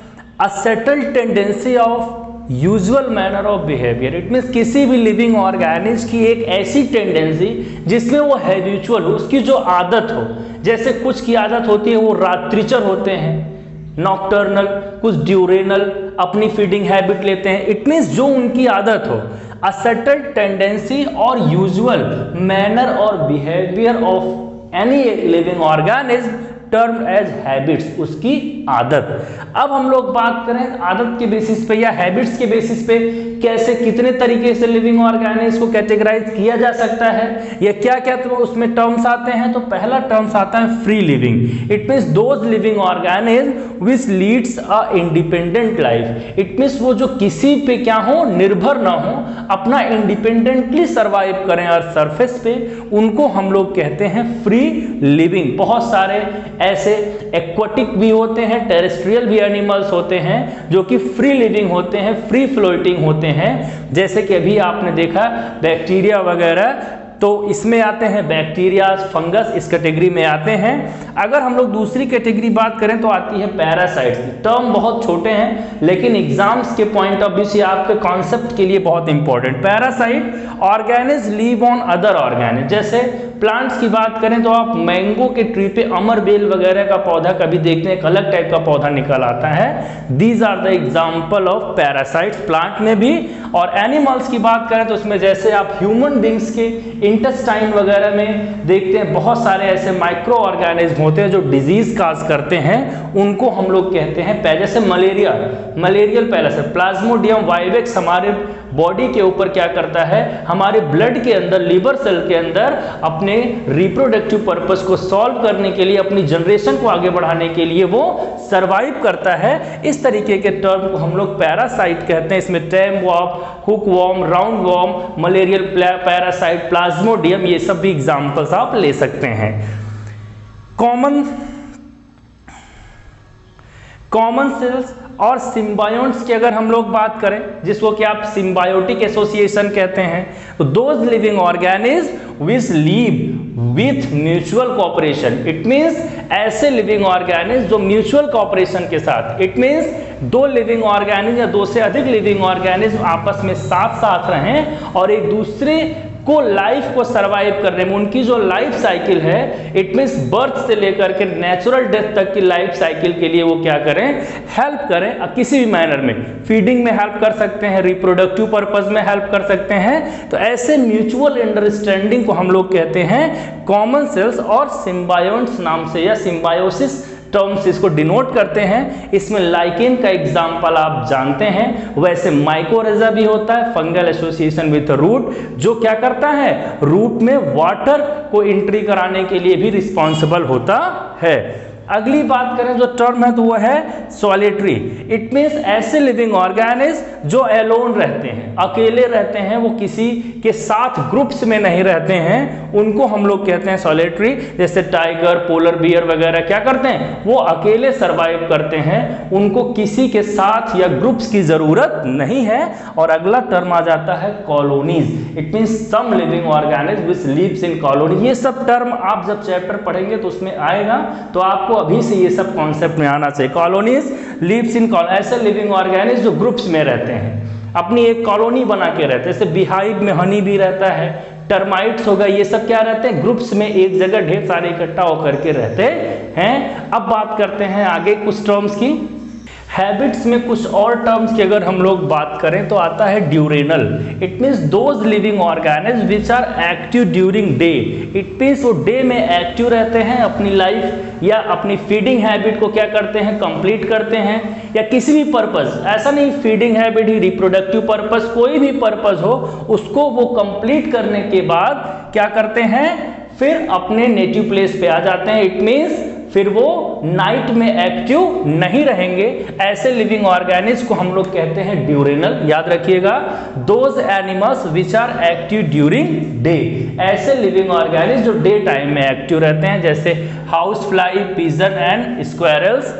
अ settled tendency of usual manner of behaviour. It means किसी भी लिविंग ऑर्गेनिज्म की एक ऐसी टेंडेंसी जिसमें वो हैबिचुअल हो, उसकी जो आदत हो। जैसे कुछ की आदत होती है वो रात्रिचर होते हैं, नॉक्टर्नल, कुछ ड्यूरेनल, अपनी फीडिंग हैबिट लेते हैं। इट मीन्स जो उनकी आदत हो, अ सेटल्ड टेंडेंसी और यूजुअल मैनर और behaviour of any living organism term as habits, उसकी आदत। अब हम लोग बात करें आदत के बेसिस पे या हैबिट्स के बेसिस पे कैसे, कितने तरीके से लिविंग ऑर्गेनिज्म को कैटेगराइज किया जा सकता है, या क्या क्या तो उसमें टर्म्स आते हैं। तो पहला टर्म्स आता है free living. It means those living organism which leads a independent life. It means वो जो किसी पे क्या हो, निर्भर ना हो, अपना इंडिपेंडेंटली सर्वाइव करें अर्थ सरफेस पे, उनको हम लोग कहते हैं फ्री लिविंग। बहुत सारे ऐसे एक्वाटिक भी होते हैं, टेरेस्ट्रियल भी एनिमल्स होते हैं जो कि फ्री लिविंग होते हैं, फ्री फ्लोटिंग होते हैं। जैसे कि अभी आपने देखा बैक्टीरिया वगैरह, तो इसमें आते हैं बैक्टीरिया, फंगस इस कैटेगरी में आते हैं। अगर हम लोग दूसरी कैटेगरी बात करें तो आती है पैरासाइट्स। टर्म बहुत छोटे हैं लेकिन एग्जाम्स के पॉइंट ऑफ व्यू से आपके कॉन्सेप्ट के लिए बहुत important. Parasite organism leave on other organism. जैसे प्लांट्स की बात करें तो आप मैंगो के ट्री पे अमर बेल वगैरह का पौधा कभी देखते हैं, एक अलग टाइप का पौधा निकल आता है। These are the example of parasites plant में भी। और एनिमल्स की बात करें तो उसमें जैसे आप ह्यूमन बींग्स के इंटेस्टाइन वगैरह में देखते हैं बहुत सारे ऐसे माइक्रो ऑर्गेनिज्म होते हैं जो डिजीज काज करते हैं, उनको हम लोग कहते हैं जैसे malaria, malarial parasite. Plasmodium vivax हमारे बॉडी के ऊपर क्या करता है, हमारे ब्लड के अंदर, लिवर सेल के अंदर अपने रिप्रोडक्टिव पर्पस को सॉल्व करने के लिए, अपनी जनरेशन को आगे बढ़ाने के लिए वो सरवाइव करता है। इस तरीके के टर्म को हम लोग पैरासाइट कहते हैं। इसमें tape worm, hook warm, round worm, malarial parasite, plasmodium, ये सब भी एग्जांपल्स आप ले सकते हैं। कॉमन सेल्स और सिम्बायोट्स की अगर हम लोग बात करें, जिसको कि आप सिम्बायोटिक एसोसिएशन कहते हैं, तो those living organism which leave with mutual cooperation. It means ऐसे लिविंग ऑर्गेनिज्म जो म्यूचुअल कोऑपरेशन के साथ, इट मींस दो लिविंग ऑर्गेनिज्म या दो से अधिक लिविंग ऑर्गेनिज्म आपस में साथ साथ रहें और एक दूसरे को लाइफ को सरवाइव करने में, उनकी जो लाइफ साइकिल है, इट मींस बर्थ से लेकर के नेचुरल डेथ तक की लाइफ साइकिल के लिए वो क्या करें, हेल्प करें। किसी भी मैनर में फीडिंग में हेल्प कर सकते हैं, रिप्रोडक्टिव पर्पस में हेल्प कर सकते हैं। तो ऐसे म्यूचुअल अंडरस्टैंडिंग को हम लोग कहते हैं कॉमन सेल्स और सिम्बायोट्स नाम से या सिम्बायोसिस टर्म्स इसको डिनोट करते हैं। इसमें लाइकेन का एग्जाम्पल आप जानते हैं। वैसे माइकोरेजा भी होता है, फंगल एसोसिएशन विथ रूट, जो क्या करता है, रूट में वाटर को एंट्री कराने के लिए भी रिस्पॉन्सिबल होता है। अगली बात करें जो टर्म है तो वो है सॉलिटरी। इट मींस ऐसे लिविंग ऑर्गेनिज्म जो एलोन रहते हैं, अकेले रहते हैं, वो किसी के साथ ग्रुप्स में नहीं रहते हैं, उनको हम लोग कहते हैं सॉलिटरी। जैसे टाइगर, पोलर बियर वगैरह क्या करते हैं, वो अकेले सरवाइव करते हैं, उनको किसी के साथ या ग्रुप्स की जरूरत नहीं है। और अगला टर्म आ जाता है colonies. It means some living organism which lives in colony. ये सब टर्म आप जब चैप्टर पढ़ेंगे तो उसमें आएगा, तो आपको अभी से ये सब कॉन्सेप्ट में आना चाहिए। कॉलोनीज लिव्स इन कॉलोनी, ऐसे लिविंग ऑर्गेनिज्म जो ग्रुप्स में रहते हैं, अपनी एक कॉलोनी बना के रहते हैं। जैसे बीहाइव में हनी भी रहता है, टर्माइट्स होगा, ये सब क्या रहते हैं, ग्रुप्स में एक जगह ढेर सारे इकट्ठा होकर के रहते हैं। अब बात करते हैं आगे कुछ टर्म्स की। हैबिट्स में कुछ और टर्म्स की अगर हम लोग बात करें तो आता है diurnal. It means those living organism which are active during day. It means वो डे में एक्टिव रहते हैं, अपनी लाइफ या अपनी फीडिंग हैबिट को क्या करते हैं, कंप्लीट करते हैं, या किसी भी पर्पस, ऐसा नहीं फीडिंग हैबिट ही, रिप्रोडक्टिव पर्पस, कोई भी पर्पस हो उसको वो कंप्लीट करने के बाद क्या करते हैं, फिर अपने नेटिव प्लेस पे आ जाते हैं। इट मीन्स फिर वो नाइट में एक्टिव नहीं रहेंगे। ऐसे लिविंग ऑर्गेनिज्म को हम लोग कहते हैं ड्यूरेनल। याद रखिएगा, those animals which are active during day. ऐसे लिविंग ऑर्गेनिज्म जो डे टाइम में एक्टिव रहते हैं, जैसे house fly, pigeon and squirrels.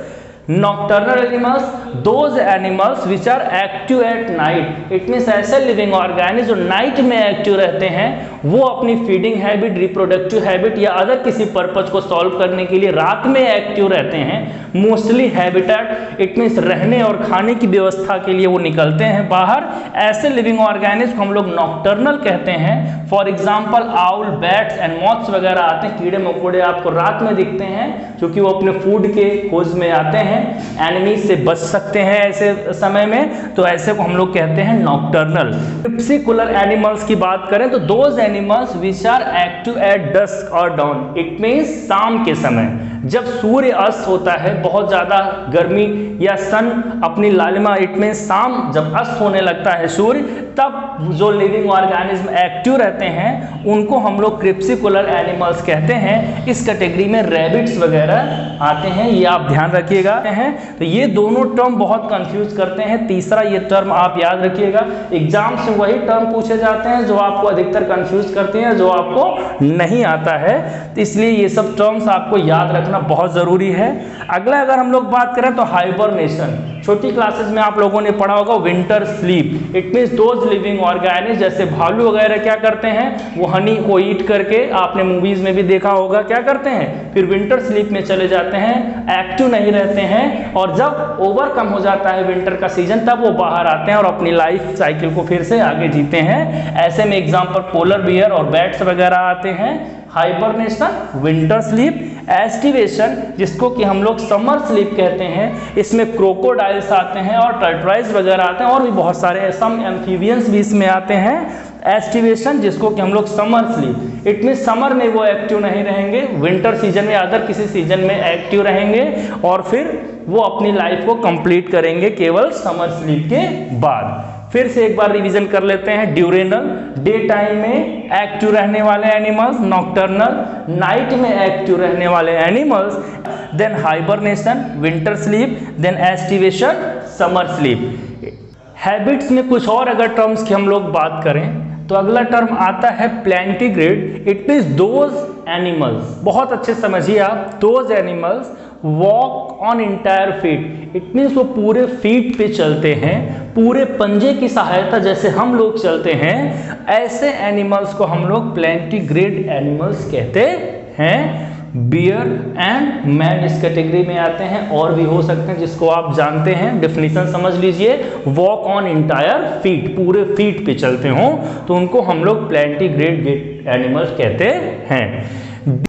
Nocturnal animals, those animals which are active at night. It means ऐसे लिविंग ऑर्गेनिज्म जो नाइट में एक्टिव रहते हैं, वो अपनी फीडिंग हैबिट, रिप्रोडक्टिव हैबिट या अदर किसी पर्पज को सॉल्व करने के लिए रात में एक्टिव रहते हैं। मोस्टली हैबिटेट, इट मीन्स रहने और खाने की व्यवस्था के लिए वो निकलते हैं बाहर। ऐसे लिविंग ऑर्गेनिज्म को हम लोग नॉकटर्नल कहते हैं। For example owl, bats and moths वगैरह आते हैं, कीड़े मकोड़े आपको रात में दिखते हैं क्योंकि वो अपने फूड के खोज में आते हैं, एनिमी से बच सकते हैं ऐसे समय में, तो ऐसे को हम लोग कहते हैं नॉकटर्नल। क्रिप्सिकुलर एनिमल्स की बात करें तो those animals which are active at dusk और डाउन। इट मीन्स शाम के समय जब सूर्य अस्त होता है, बहुत ज़्यादा गर्मी या सन अपनी लालिमा, इट मीन्स शाम जब अस्त होने लगता है सूर्य, तब जो लिविंग ऑर्गेनिज्म एक्टिव रहते हैं उनको हम लोग क्रिप्सिकुलर एनिमल्स कहते हैं। इस कैटेगरी में रैबिट्स वगैरह आते हैं, ये आप ध्यान रखिएगा। तो ये दोनों टर्म बहुत कंफ्यूज करते हैं। तीसरा ये टर्म आप याद रखिएगा, एग्जाम से वही टर्म पूछे जाते हैं जो आपको अधिकतर कंफ्यूज करते हैं, जो आपको नहीं आता है, तो इसलिए ये सब टर्म्स आपको याद रखना बहुत जरूरी है। अगला अगर हम लोग बात करें तो हाइबरनेशन। छोटी क्लासेस में आप लोगों ने पढ़ा होगा winter sleep. It means those living organism, जैसे भालू वगैरह क्या करते हैं, वो हनी को ईट करके, आपने मूवीज में भी देखा होगा, क्या करते हैं, फिर विंटर स्लीप में चले जाते हैं, एक्टिव नहीं रहते हैं, और जब ओवरकम हो जाता है विंटर का सीजन तब वो बाहर आते हैं और अपनी लाइफ साइकिल को फिर से आगे जीते हैं। ऐसे में एग्जाम्पल पोलर बियर और बैट्स वगैरह आते हैं। Hibernation, winter sleep. एस्टिवेशन, जिसको कि हम लोग समर स्लीप कहते हैं, इसमें क्रोकोडाइल्स आते हैं और टर्टराइज वगैरह आते हैं, और भी बहुत सारे सम एम्फीबियंस भी इसमें आते हैं। एस्टिवेशन, जिसको कि हम लोग summer sleep, it mean summer में वो एक्टिव नहीं रहेंगे, विंटर सीजन में अदर किसी सीजन में एक्टिव रहेंगे और फिर वो अपनी लाइफ को कंप्लीट करेंगे केवल समर स्लीप के बाद। फिर से एक बार रिवीजन कर लेते हैं। ड्यूरेनल, डे टाइम में एक्टिव रहने वाले एनिमल्स, नॉकटर्नल, नाइट में एक्टिव रहने वाले animals, then hibernation, winter sleep, then aestivation, summer sleep. Habits में कुछ और अगर टर्म्स की हम लोग बात करें तो अगला टर्म आता है प्लैंटिग्रेड। इट मीन्स दोज एनिमल्स, बहुत अच्छे समझिए आप, those animals walk on entire feet. It means वो पूरे फीट पे चलते हैं, पूरे पंजे की सहायता जैसे हम लोग चलते हैं, ऐसे एनिमल्स को हम लोग प्लैंटिग्रेड एनिमल्स कहते हैं। बियर एंड मैन इस कैटेगरी में आते हैं, और भी हो सकते हैं जिसको आप जानते हैं, डेफिनेशन समझ लीजिए। वॉक ऑन इंटायर फीट, पूरे फीट पे चलते हों तो उनको हम लोग प्लैंटिग्रेड एनिमल्स कहते हैं।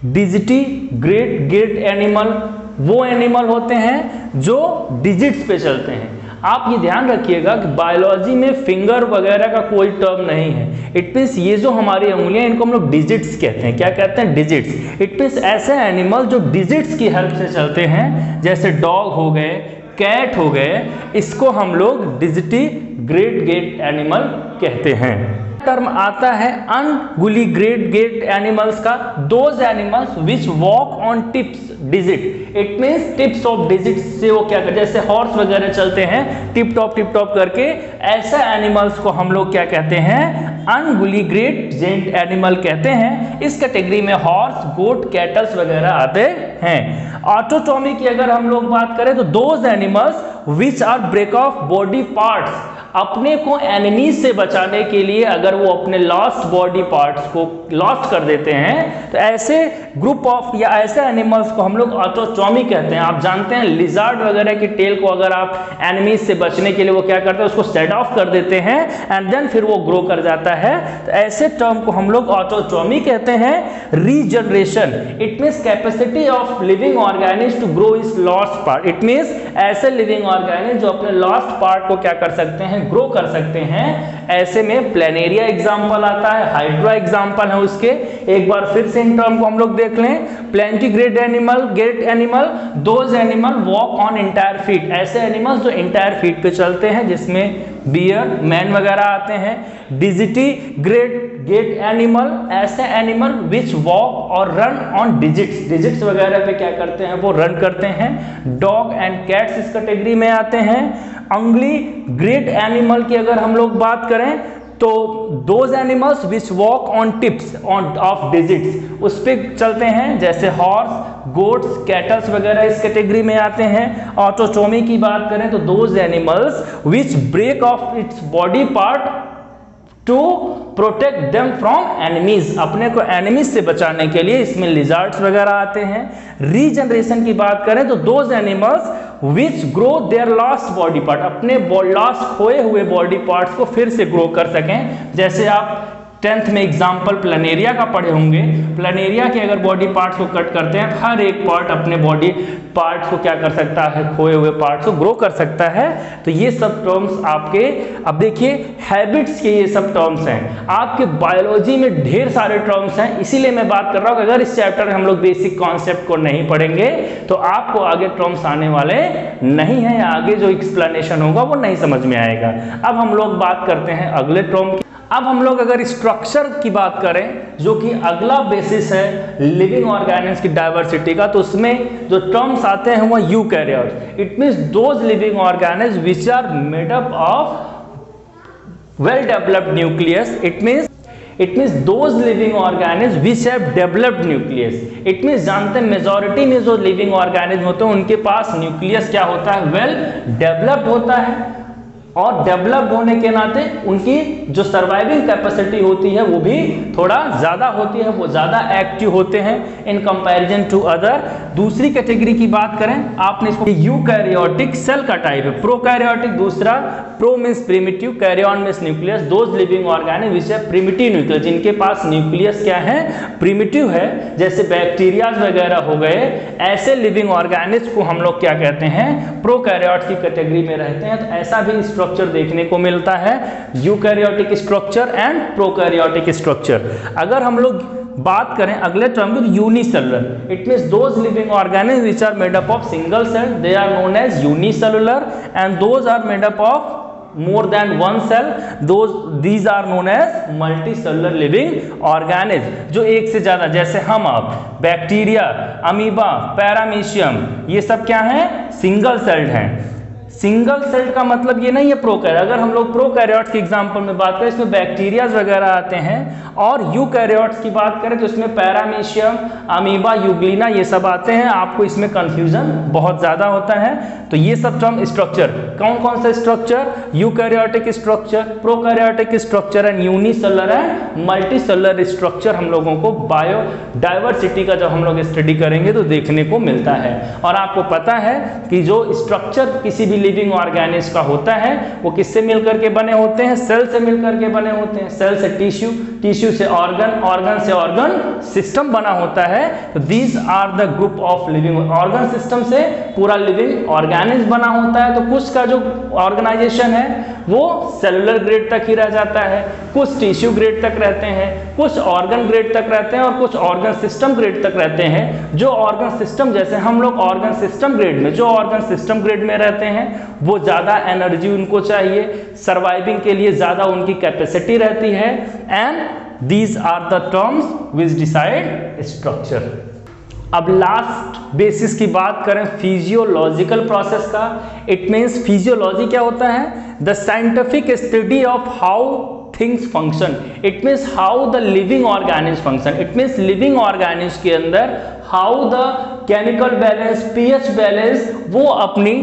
डिजिटिग्रेड एनिमल वो एनिमल होते हैं जो डिजिट्स पे चलते हैं। आप ये ध्यान रखिएगा कि बायोलॉजी में फिंगर वगैरह का कोई टर्म नहीं है। इट मीन्स ये जो हमारी उंगलियां, इनको हम लोग डिजिट्स कहते हैं। क्या कहते हैं? डिजिट्स। इट मीन्स ऐसे एनिमल जो डिजिट्स की हेल्प से चलते हैं, जैसे डॉग हो गए, कैट हो गए, इसको हम लोग डिजिटिग्रेड एनिमल कहते हैं। टर्म आता है अनगुलिग्रेड एनिमल्स का, those animals which walk on tips digit. It means tips of digit से वो क्या करते हैं, जैसे हॉर्स वगैरह चलते हैं टिप टॉप करके, ऐसे एनिमल्स को हम लोग क्या कहते हैं? अनगुलिग्रेड एनिमल कहते हैं। इस कैटेगरी में हॉर्स, गोट, कैटल्स वगैरह आते हैं। ऑटोटॉमी की अगर हम लोग बात करें तो those animals which are break off body parts, अपने को एनिमी से बचाने के लिए अगर वो अपने लॉस्ट बॉडी पार्ट्स को लॉस्ट कर देते हैं, तो ऐसे ग्रुप ऑफ या ऐसे एनिमल्स को हम लोग ऑटोटॉमी कहते हैं। आप जानते हैं लिजार्ड वगैरह की टेल को अगर आप एनिमीज से बचने के लिए वो क्या करते हैं, उसको सेट ऑफ कर देते हैं एंड देन फिर वो ग्रो कर जाता है। तो ऐसे टर्म को हम लोग ऑटोटॉमी कहते हैं। Regeneration, it means capacity of living organism to grow is lost part. It means ऐसे लिविंग ऑर्गेनिज्म जो अपने लॉस्ट पार्ट को क्या कर सकते हैं, ग्रो कर सकते हैं। ऐसे में प्लेनेरिया एग्जांपल आता है, हाइड्रा एग्जांपल है उसके। एक बार फिर से इन टर्म को हम लोग देख लें। Plantigrade animal, grade animal, those animal walk on entire feet, ऐसे एनिमल्स जो इंटायर फीट पे चलते हैं, जिसमें बियर, मैन वगैरह आते हैं। डिजिटी ग्रेट एनिमल, ऐसे एनिमल विच वॉक और रन ऑन डिजिट्स, डिजिट्स वगैरह पे क्या करते हैं, वो रन करते हैं। डॉग एंड कैट्स इस कैटेगरी में आते हैं। अंगली ग्रेट एनिमल की अगर हम लोग बात करें तो those animals which walk on tips of digits, उस पे चलते हैं, जैसे हॉर्स, गोट्स, कैटल्स वगैरह इस कैटेगरी में आते हैं। ऑटोटॉमी की बात करें तो those animals which break off its body part to protect them from enemies, अपने को एनिमीज से बचाने के लिए, इसमें लिजार्ड्स वगैरह आते हैं। रीजनरेशन की बात करें तो those animals which grow there lost body part, अपने लॉस्ट खोए हुए बॉडी पार्ट्स को फिर से ग्रो कर सकें। जैसे आप 10th में एग्जाम्पल प्लेनेरिया का पढ़े होंगे। प्लेनेरिया के अगर बॉडी पार्ट्स को कट करते हैं, हर एक पार्ट अपने बॉडी पार्ट्स को क्या कर सकता है, खोए हुए पार्ट्स को ग्रो कर सकता है। तो ये सब टर्म्स आपके, अब देखिए हैबिट्स के ये सब टर्म्स हैं। आपके बायोलॉजी में ढेर सारे टर्म्स हैं, इसीलिए मैं बात कर रहा हूँ कि अगर इस चैप्टर में हम लोग बेसिक कॉन्सेप्ट को नहीं पढ़ेंगे तो आपको आगे टर्म्स आने वाले नहीं है, या आगे जो एक्सप्लेनेशन होगा वो नहीं समझ में आएगा। अब हम लोग बात करते हैं अगले टर्म की। अब हम लोग अगर स्ट्रक्चर की बात करें, जो कि अगला बेसिस है लिविंग ऑर्गेनिज्म की डाइवर्सिटी का, तो उसमें जो टर्म्स आते हैं वो eukaryotes. It means those living organism which are made up of well developed nucleus. It means those living organism which have developed nucleus. It means जानते हैं मेजॉरिटी में जो लिविंग ऑर्गेनिज्म होते हैं उनके पास न्यूक्लियस क्या होता है, वेल डेवलप्ड होता है। और डेवलप्ड होने के नाते उनकी जो सर्वाइविंग कैपेसिटी होती है वो भी थोड़ा ज़्यादा होती है, वो ज़्यादा एक्टिव होते हैं इन कंपैरिजन टू अदर। दूसरी कैटेगरी की बात करें, आपने इसको यूकैरियोटिक सेल का टाइप है, प्रोकैरियोटिक दूसरा, pro means primitive, karyon means nucleus. Those living organism which have primitive nucleus, जिनके पास न्यूक्लियस क्या है, प्रिमिटिव है, जैसे बैक्टीरियाज वगैरह हो गए। ऐसे लिविंग ऑर्गेनिज्म को हम लोग क्या कहते हैं, प्रोकैरियोट्स की कैटेगरी में रहते हैं। तो ऐसा भी स्ट्रक्चर देखने को मिलता है, eukaryotic structure and prokaryotic structure. अगर हम लोग बात करें अगले टर्म की, unicellular, it means those living organism which are made up of single cell, they are known as unicellular, and those are made up of more than one cell, these are known as multicellular living organism, जो एक से ज्यादा, जैसे हम अब बैक्टीरिया, अमीबा, पैरामीशियम, ये सब क्या है, सिंगल सेल्ड हैं। सिंगल सेल का मतलब ये नहीं है प्रोकैरियोट। अगर हम लोग प्रोकैरियोट्स की एग्जांपल में बात करें, इसमें बैक्टीरियाज वगैरह आते हैं, और यूकैरियोट्स की बात करें तो इसमें पैरामीशियम, अमीबा, यूग्लिना ये सब आते हैं। आपको इसमें कंफ्यूजन बहुत ज्यादा होता है। तो ये सब टर्म स्ट्रक्चर, कौन कौन सा structure, eukaryotic structure, prokaryotic structure and unicellular and multicellular structure हम लोगों को बायो डाइवर्सिटी का जब हम लोग स्टडी करेंगे तो देखने को मिलता है। और आपको पता है कि जो स्ट्रक्चर किसी भी लिविंग ऑर्गेनिज्म का होता है वो किससे मिलकर के बने होते हैं, सेल से मिलकर के बने होते हैं। सेल से टिश्यू, टिश्यू से ऑर्गन, ऑर्गन से ऑर्गन सिस्टम बना होता है। तो these are the group of living, organ system से पूरा लिविंग ऑर्गेनिज्म बना होता है। तो कुछ का जो ऑर्गेनाइजेशन है वो सेलुलर ग्रेड तक ही रह जाता है, कुछ टिश्यू ग्रेड तक रहते हैं, कुछ ऑर्गन ग्रेड तक रहते हैं, और कुछ ऑर्गन सिस्टम ग्रेड तक रहते हैं। जो ऑर्गन सिस्टम, जैसे हम लोग ऑर्गन सिस्टम ग्रेड में, जो ऑर्गन सिस्टम ग्रेड में रहते हैं वो ज़्यादा एनर्जी उनको चाहिए, सर्वाइविंग के लिए ज़्यादा उनकी कैपेसिटी रहती है। And these are the terms which decide structure. अब लास्ट बेसिस की बात करें फिजियोलॉजिकल प्रोसेस का, इट मीन्स फिजियोलॉजी क्या होता है, the scientific study of how things function. It means how the living organism function. It means living organism के अंदर how the chemical balance, pH balance वो अपनी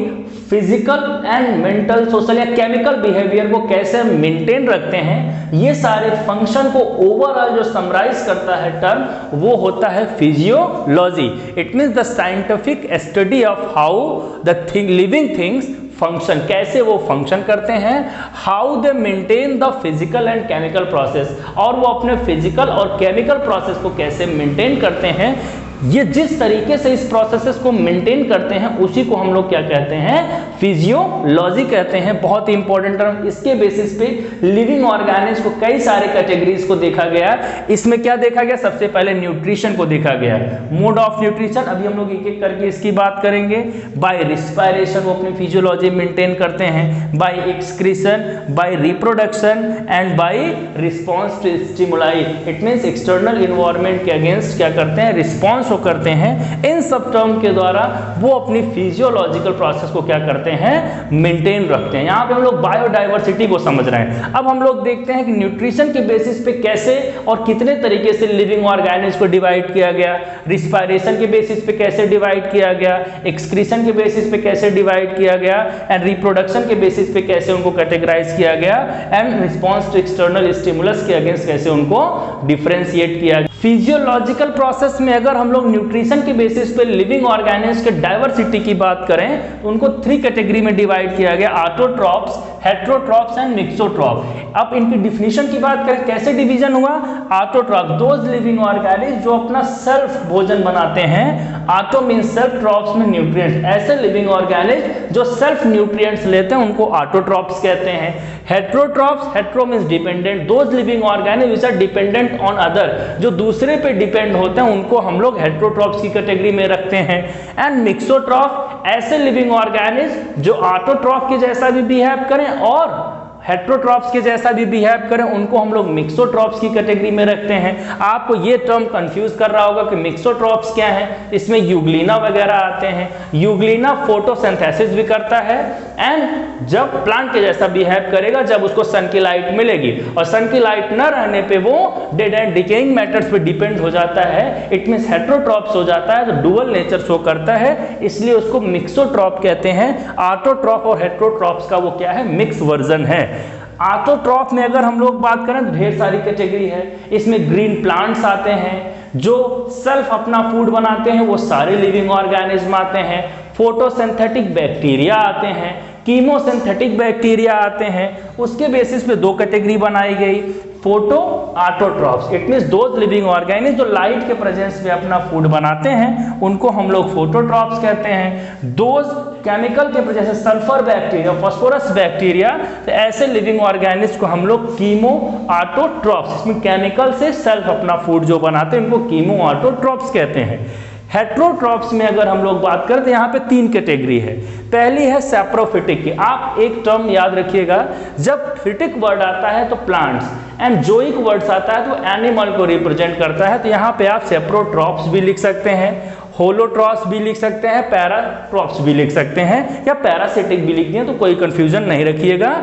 फिजिकल एंड मेंटल, सोशल या केमिकल बिहेवियर को कैसे मेंटेन रखते हैं, ये सारे फंक्शन को ओवरऑल जो समराइज करता है टर्म वो होता है physiology. It means the scientific study of how the living things function, कैसे वो फंक्शन करते हैं, how they maintain the physical and chemical process, और वो अपने फिजिकल और केमिकल प्रोसेस को कैसे मेंटेन करते हैं. ये जिस तरीके से इस प्रोसेसेस को मेंटेन करते हैं उसी को हम लोग क्या कहते हैं, फिजियोलॉजी कहते हैं. बहुत ही इंपॉर्टेंट टर्म. इसके बेसिस पे लिविंग ऑर्गेनिज्म को कई सारे कैटेगरीज को देखा गया. इसमें क्या देखा गया, सबसे पहले न्यूट्रिशन को देखा गया, मोड ऑफ न्यूट्रिशन. अभी हम लोग एक एक करके इसकी बात करेंगे. बाय रिस्पायरेशन वो अपनी फिजियोलॉजी मेंटेन करते हैं, by excretion, by reproduction and by response to stimuli. It means external environment के अगेंस्ट क्या करते हैं, रिस्पॉन्स करते हैं. इन सब टर्म के द्वारा वो अपनी फिजियोलॉजिकल प्रोसेस को क्या करते हैं, मेंटेन रखते हैं. यहां पे हम लोग बायोडायवर्सिटी को समझ रहे हैं. अब हम लोग देखते हैं कि न्यूट्रिशन के बेसिस पे कैसे और कितने तरीके से लिविंग ऑर्गेनिज्म को डिवाइड किया गया, रिस्पायरेशन के बेसिस पे कैसे डिवाइड किया गया, एक्सक्रीशन के बेसिस पे कैसे डिवाइड किया गया, एंड रिप्रोडक्शन के बेसिस पे कैसे उनको कैटेगराइज किया गया, and response to external stimulus के अगेंस्ट कैसे उनको डिफरेंशिएट किया गया. फिजियोलॉजिकल प्रोसेस में अगर हम लोग न्यूट्रिशन के बेसिस पे लिविंग ऑर्गेनिज्म के डाइवर्सिटी की बात करें तो उनको 3 कैटेगरी में डिवाइड किया गया, ऑटोट्रॉप्स, हेटेरोट्रॉप्स एंड मिक्सोट्रॉप. अब इनकी डिफिनीशन की बात करें, कैसे डिवीजन हुआ, ऑटोट्रॉप दोज लिविंग ऑर्गेनिज्म जो अपना सेल्फ भोजन बनाते हैं, ऑटो मींस सेल्फ, ट्रॉप्स में न्यूट्रिएंट्स, ऐसे लिविंग ऑर्गेनिज्म जो सेल्फ न्यूट्रिएंट्स लेते हैं उनको ऑटोट्रॉप्स कहते हैं. Heterotrophs, hetero means dependent, those living organism which are dependent on other, जो दूसरे पे डिपेंड होते हैं उनको हम लोग हेटेरोट्रॉप्स की कैटेगरी में रखते हैं. एंड मिक्सोट्रॉप ऐसे लिविंग ऑर्गेनिज्म जो ऑटोट्रॉप के जैसा भी बिहेव करें और हेटेरोट्रॉप्स के जैसा भी बिहेव करें उनको हम लोग मिक्सोट्रॉप्स की कैटेगरी में रखते हैं. आपको ये टर्म कंफ्यूज कर रहा होगा कि मिक्सोट्रॉप्स क्या है. इसमें यूग्लिना वगैरह आते हैं. यूग्लिना फोटोसिंथेसिस भी करता है एंड जब प्लांट के जैसा बिहेव करेगा जब उसको सन की लाइट मिलेगी, और सन की लाइट न रहने पे वो डेड एंड डिकेइंग मैटर्स पे डिपेंड हो जाता है. इट मींस हेटेरोट्रॉप्स हो जाता है, तो डुअल नेचर शो करता है, इसलिए उसको मिक्सोट्रॉप कहते हैं. ऑटोट्रॉप और हेटेरोट्रॉप्स का वो क्या है, मिक्स वर्जन है. ऑटोट्रॉप में अगर हम लोग बात करें तो ढेर सारी कैटेगरी है. इसमें ग्रीन प्लांट्स आते हैं जो सेल्फ अपना फूड बनाते हैं, वो सारे लिविंग ऑर्गेनिज्म आते हैं. फोटोसिंथेटिक बैक्टीरिया आते हैं, कीमोसिंथेटिक बैक्टीरिया आते हैं. उसके बेसिस पे 2 कैटेगरी बनाई गई, photo, autotrophs. It means those living organism जो लाइट के प्रेजेंस में अपना फूड बनाते हैं उनको हम लोग फोटोट्रॉप्स कहते हैं. दोज केमिकल के प्रेजेंस, जैसे सल्फर बैक्टीरिया, फास्फोरस बैक्टीरिया, तो ऐसे लिविंग ऑर्गेनिज्म को हम लोग कीमो ऑटोट्रॉप्स, इसमें केमिकल से सेल्फ अपना फूड जो बनाते हैं उनको कीमो ऑटोट्रॉप्स कहते हैं. हेटेरोट्रॉप्स में अगर हम लोग बात करें तो यहाँ पे 3 कैटेगरी है. पहली है सैप्रोफिटिक की. आप एक टर्म याद रखिएगा, जब फिटिक वर्ड आता है तो प्लांट्स, एंड जोइक वर्ड्स आता है तो एनिमल को रिप्रेजेंट करता है. तो यहाँ पे आप सैप्रोट्रॉप्स भी लिख सकते हैं, होलोट्रॉप्स भी लिख सकते हैं, पैराट्रॉप्स भी लिख सकते हैं, या पैरासिटिक भी लिख दिए तो कोई कंफ्यूजन नहीं रखिएगा.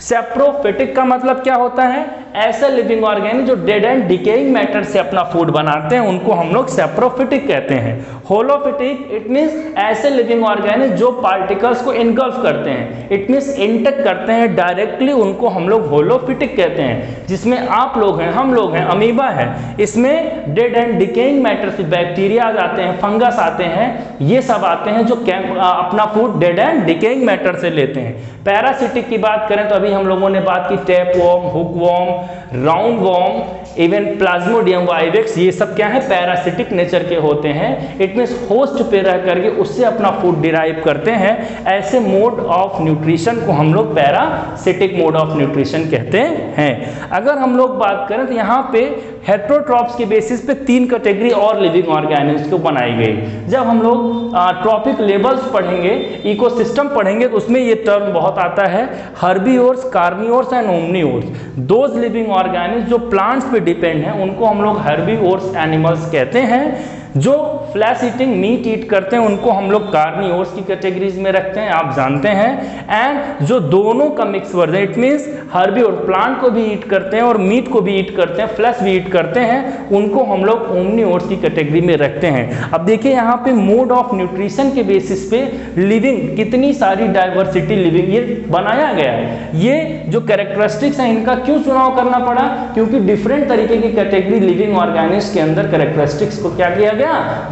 सैप्रोफिटिक का मतलब क्या होता है, ऐसे लिविंग ऑर्गेनिज्म जो डेड एंड डिकेइंग मैटर से अपना फूड बनाते हैं उनको हम लोग सैप्रोफिटिक कहते हैं. होलोफिटिक, इट मींस ऐसे लिविंग ऑर्गेनिज्म जो पार्टिकल्स को इनगल्फ करते हैं, इट मींस इंटेक करते हैं डायरेक्टली, उनको हम लोग होलोफिटिक कहते हैं. जिसमें आप लोग हैं, हम लोग हैं, अमीबा है, इसमें डेड एंड डिकेइंग मैटर से बैक्टीरिया आते हैं, फंगस आते हैं, ये सब आते हैं जो अपना food dead and decaying matter से लेते हैं. पैरासिटिक की बात करें तो अभी हम लोगों ने बात की tapeworm, hook warm, round warm, even plasmodium vivax, ये सब क्या है, पैरासिटिक नेचर के होते हैं. इट मींस होस्ट पे रह करके उससे अपना फूड डिराइव करते हैं. ऐसे मोड ऑफ न्यूट्रिशन को हम लोग पैरासिटिक मोड ऑफ न्यूट्रिशन कहते हैं. अगर हम लोग बात करें तो यहाँ पे हेटेरोट्रॉप्स के बेसिस पे 3 कैटेगरी और लिविंग ऑर्गेनिज्म को बनाई गई. जब हम लोग ट्रॉपिक लेवल्स पढ़ेंगे, इकोसिस्टम पढ़ेंगे तो उसमें ये टर्म बहुत आता है, herbivores, carnivores and omnivores. Those living organism जो प्लांट्स पे डिपेंड हैं उनको हम लोग हर्बीवोर्स एनिमल्स कहते हैं. जो फ्लैश ईटिंग मीट ईट करते हैं उनको हम लोग कार्निवोर्स की कैटेगरीज में रखते हैं, आप जानते हैं। एंड जो दोनों का mix version, it means herbivore, plant को भी ईट करते हैं और मीट को भी ईट करते हैं, फ्लैश भी ईट करते हैं, उनको हम लोग ओमनीवोर्स की कैटेगरी में रखते हैं। अब देखिए यहाँ पे मोड ऑफ न्यूट्रिशन के बेसिस पे लिविंग, कितनी सारी डाइवर्सिटी लिविंग ये बनाया गया है। ये जो कैरेक्टरिस्टिक्स हैं इनका क्यों चुनाव करना पड़ा, क्योंकि डिफरेंट तरीके की कैटेगरी लिविंग ऑर्गेनिज्म के अंदर कैरेक्टरिस्टिक्स को क्या किया गया,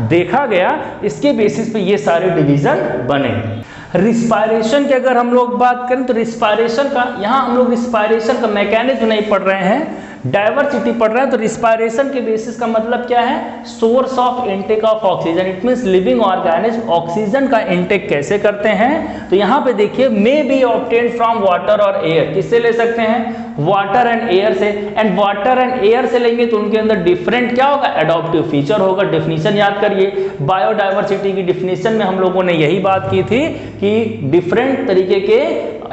देखा गया, इसके बेसिस पे ये सारे डिवीजन बने। रिस्पायरेशन की अगर हम लोग बात करें तो रिस्पायरेशन का, यहाँ हम लोग रिस्पायरेशन का मैकेनिज्म नहीं पढ़ रहे हैं, डाइवर्सिटी पढ़ रहे हैं। तो रिस्पायरेशन के बेसिस का मतलब क्या है, source of intake of oxygen, it means living organism oxygen का इनटेक कैसे करते हैं। तो यहाँ पे देखिए may be obtain from water और एयर, किससे ले सकते हैं, वाटर एंड एयर से। एंड वाटर एंड एयर से लेंगे तो उनके अंदर डिफरेंट क्या होगा, एडॉप्टिव फीचर होगा। डेफिनेशन याद करिए, बायोडाइवर्सिटी की डेफिनेशन में हम लोगों ने यही बात की थी कि डिफरेंट तरीके के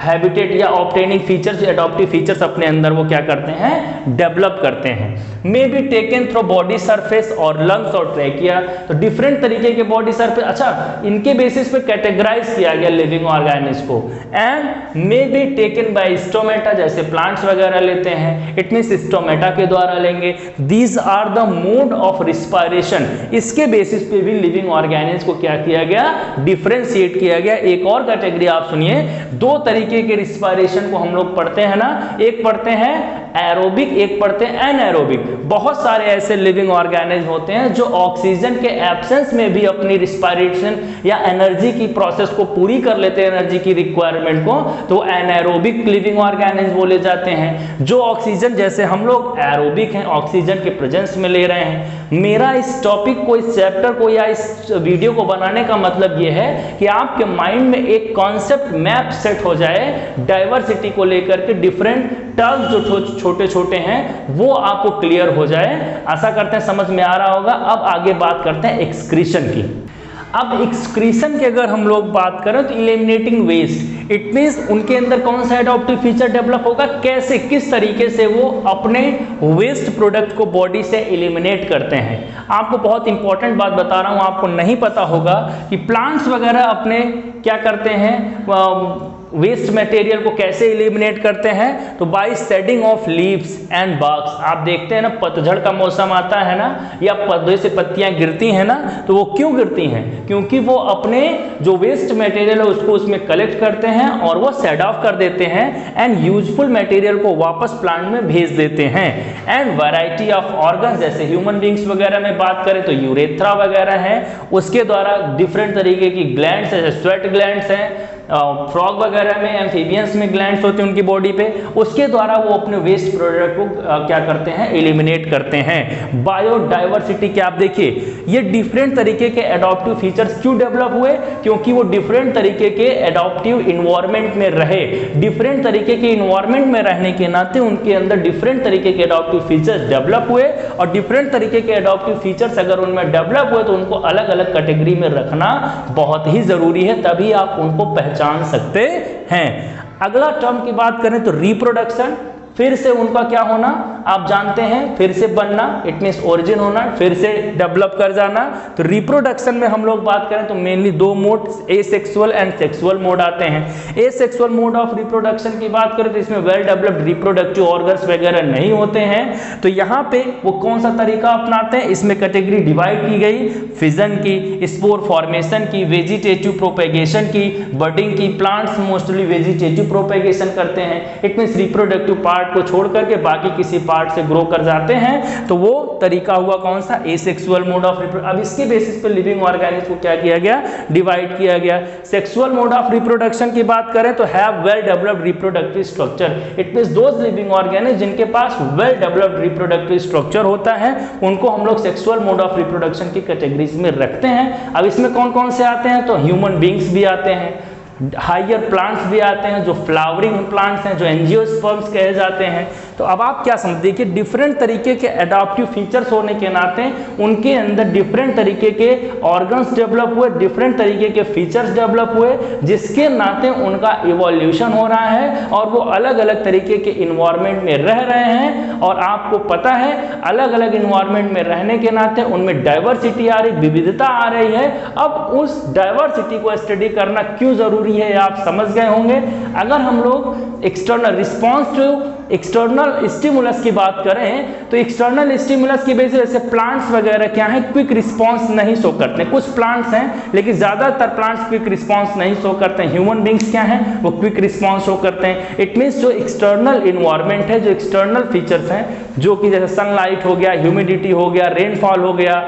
हैबिटेट या ऑब्टेनिंग फीचर्स, एडॉप्टिव फीचर्स अपने अंदर वो क्या करते हैं, डेवलप करते हैं। मे be taken through body surface और लंग्स और ट्रैकिया, तो डिफरेंट तरीके के बॉडी सरफेस, अच्छा इनके बेसिस पे कैटेगराइज किया गया लिविंग ऑर्गेनिज्म को। And may be taken by stomata, जैसे प्लांट्स वगैरह लेते हैं, इट मींस स्टोमेटा के द्वारा लेंगे। These are the mode of respiration, इसके बेसिस पे भी लिविंग ऑर्गेनिज्म को क्या किया गया, डिफरेंशिएट किया गया। एक और कैटेगरी आप सुनिए, दो तरीके के रिस्पायरेशन को हम लोग पढ़ते हैं ना, एक पढ़ते हैं एरोबिक, एक पढ़ते हैं एनएरोबिक। बहुत सारे ऐसे लिविंग ऑर्गेनिज्म होते हैं जो ऑक्सीजन के एब्सेंस में भी अपनी रिस्पायरेशन या एनर्जी की प्रोसेस को पूरी कर लेते हैं, एनर्जी की रिक्वायरमेंट को, तो एनएरोबिक लिविंग ऑर्गेनिज्म बोले जाते हैं। जो ऑक्सीजन, जैसे हम लोग एरोबिक हैं, ऑक्सीजन के प्रेजेंस में ले रहे हैं। मेरा इस टॉपिक को, इस चैप्टर को या इस वीडियो को बनाने का मतलब यह है कि आपके माइंड में एक कॉन्सेप्ट मैप सेट हो जाए डाइवर्सिटी को लेकर के, डिफरेंट टर्म्स जो छोटे छोटे हैं वो आपको क्लियर हो जाए। आशा करते हैं समझ में आ रहा होगा। अब आगे बात करते हैं एक्सक्रीशन की। अब एक्सक्रीशन की अगर हम लोग बात करें तो एलिमिनेटिंग वेस्ट, इट मींस उनके अंदर कौन सा एडॉप्टिव फीचर डेवलप होगा, कैसे, किस तरीके से वो अपने वेस्ट प्रोडक्ट को बॉडी से एलिमिनेट करते हैं। आपको बहुत इंपॉर्टेंट बात बता रहा हूं, आपको नहीं पता होगा कि प्लांट्स वगैरह अपने क्या करते हैं, वेस्ट मटेरियल को कैसे एलिमिनेट करते हैं, तो by shedding of leaves and barks. आप देखते हैं ना, पतझड़ का मौसम आता है ना, या पौधे से पत्तियां गिरती हैं ना, तो वो क्यों गिरती हैं, क्योंकि वो अपने जो वेस्ट मटेरियल है उसको उसमें कलेक्ट करते हैं और वो शेड ऑफ कर देते हैं एंड यूजफुल मटेरियल को वापस प्लांट में भेज देते हैं। एंड वैरायटी ऑफ ऑर्गन, जैसे ह्यूमन बींग्स वगैरह में बात करें तो यूरेथ्रा वगैरह है, उसके द्वारा डिफरेंट तरीके की ग्लैंड्स है, स्वेट ग्लैंड्स हैं, फ्रॉग वगैरह में, एम्फीबियंस में ग्लैंड्स होते हैं उनकी बॉडी पे, उसके द्वारा वो अपने वेस्ट प्रोडक्ट को क्या करते हैं, एलिमिनेट करते हैं। बायोडाइवर्सिटी के आप देखिए, ये डिफरेंट तरीके के एडॉप्टिव फीचर्स क्यों डेवलप हुए, क्योंकि वो डिफरेंट तरीके के एडॉप्टिव इन्वायरमेंट में रहे। डिफरेंट तरीके के इन्वायरमेंट में रहने के नाते उनके अंदर डिफरेंट तरीके के एडॉप्टिव फीचर्स डेवलप हुए, और डिफरेंट तरीके के एडॉप्टिव फीचर्स अगर उनमें डेवलप हुए तो उनको अलग अलग कैटेगरी में रखना बहुत ही जरूरी है, तभी आप उनको जान सकते हैं। अगला टर्म की बात करें तो रिप्रोडक्शन, फिर से उनका क्या होना आप जानते हैं, फिर से बनना, इट मींस ओरिजिन होना, फिर से डेवलप कर जाना। तो रिप्रोडक्शन में हम लोग बात करें तो मेनली दो mode, asexual and sexual mode आते हैं। एसेक्सुअल मोड ऑफ रिप्रोडक्शन की बात करें तो इसमें वेल डेवलप्ड रिप्रोडक्टिव ऑर्गन्स वगैरह नहीं होते हैं। तो यहाँ पे वो कौन सा तरीका अपनाते हैं, इसमें कैटेगरी डिवाइड की गई, फिजन की, स्पोर फॉर्मेशन की, वेजिटेटिव प्रोपेगेशन की, बडिंग की। प्लांट्स मोस्टली वेजिटेटिव प्रोपेगेशन करते हैं, इट मींस रिप्रोडक्टिव पार्ट को छोड़ करके बाकी किसी पार्ट से ग्रो कर जाते हैं, तो वो तरीका हुआ कौन सा, एसेक्सुअल मोड ऑफ रिप्रोडक्शन। अब इसके बेसिस पे लिविंग ऑर्गेनिज्म को क्या किया गया, डिवाइड किया गया। सेक्सुअल मोड ऑफ रिप्रोडक्शन की बात करें तो have well developed reproductive structure, it means those living organism जिनके पास वेल डेवलप्ड रिप्रोडक्टिव स्ट्रक्चर होता है उनको हम लोग सेक्सुअल मोड ऑफ रिप्रोडक्शन की कैटेगरीज में रखते हैं। अब इसमें कौन कौन से आते हैं, तो ह्यूमन बींग्स भी आते हैं, हायर प्लांट्स भी आते हैं, जो फ्लावरिंग प्लांट्स हैं, जो एंजियोस्पर्म्स कहे जाते हैं, तो अब आप क्या समझिए कि डिफरेंट तरीके के एडाप्टिव फीचर्स होने के नाते उनके अंदर डिफरेंट तरीके के ऑर्गन्स डेवलप हुए, डिफरेंट तरीके के फीचर्स डेवलप हुए, जिसके नाते उनका इवोल्यूशन हो रहा है और वो अलग अलग तरीके के इन्वायरमेंट में रह रहे हैं। और आपको पता है अलग अलग इन्वायरमेंट में रहने के नाते उनमें डाइवर्सिटी आ रही, विविधता आ रही है। अब उस डाइवर्सिटी को स्टडी करना क्यों जरूरी है आप समझ गए होंगे। अगर हम लोग external response to external stimulus की बात करें तो एक्सटर्नल स्टिमुलस की वजह से जैसे प्लांट्स वगैरह क्या है, क्विक रिस्पांस नहीं शो करते। कुछ प्लांट्स हैं लेकिन ज्यादातर प्लांट्स क्विक रिस्पांस नहीं शो करते हैं। ह्यूमन बींग्स क्या हैं, वो क्विक रिस्पांस शो करते हैं। इट मींस जो एक्सटर्नल इन्वायरमेंट है, जो एक्सटर्नल फीचर्स हैं, जो कि जैसे सनलाइट हो गया, ह्यूमिडिटी हो गया, रेनफॉल हो गया,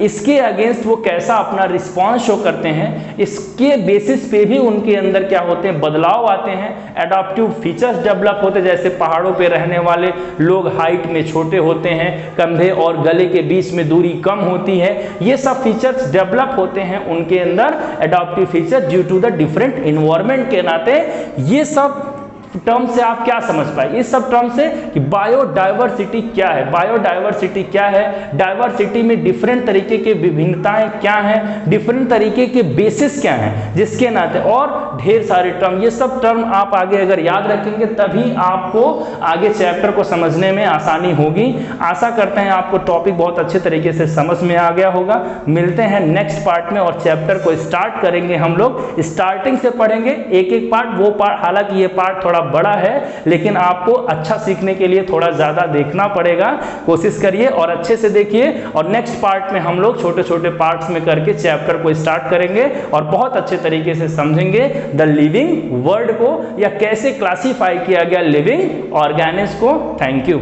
इसके अगेंस्ट वो कैसा अपना रिस्पांस शो करते हैं, इसके बेसिस पे भी उनके अंदर क्या होते हैं, बदलाव आते हैं, एडाप्टिव फीचर्स डेवलप होते हैं। जैसे पहाड़ों पे रहने वाले लोग हाइट में छोटे होते हैं, कंधे और गले के बीच में दूरी कम होती है, ये सब फीचर्स डेवलप होते हैं उनके अंदर, adaptive feature due to the different environment के नाते। ये सब टर्म से आप क्या समझ पाए, इस सब टर्म से कि बायोडाइवर्सिटी क्या है, बायोडाइवर्सिटी क्या है, डाइवर्सिटी में डिफरेंट तरीके के विभिन्नताएं क्या हैं, डिफरेंट तरीके के बेसिस क्या हैं, जिसके नाते और ढेर सारे टर्म, ये सब टर्म आप आगे अगर याद रखेंगे तभी आपको आगे चैप्टर को समझने में आसानी होगी। आशा करते हैं आपको टॉपिक बहुत अच्छे तरीके से समझ में आ गया होगा। मिलते हैं नेक्स्ट पार्ट में और चैप्टर को स्टार्ट करेंगे। हम लोग स्टार्टिंग से पढ़ेंगे एक एक पार्ट, वो पार्ट, हालांकि ये पार्ट थोड़ा बड़ा है लेकिन आपको अच्छा सीखने के लिए थोड़ा ज्यादा देखना पड़ेगा। कोशिश करिए और अच्छे से देखिए और नेक्स्ट पार्ट में हम लोग छोटे छोटे पार्ट्स में करके चैप्टर को स्टार्ट करेंगे और बहुत अच्छे तरीके से समझेंगे द लिविंग वर्ल्ड को या कैसे क्लासिफाई किया गया लिविंग ऑर्गेनिज्म को। Thank you.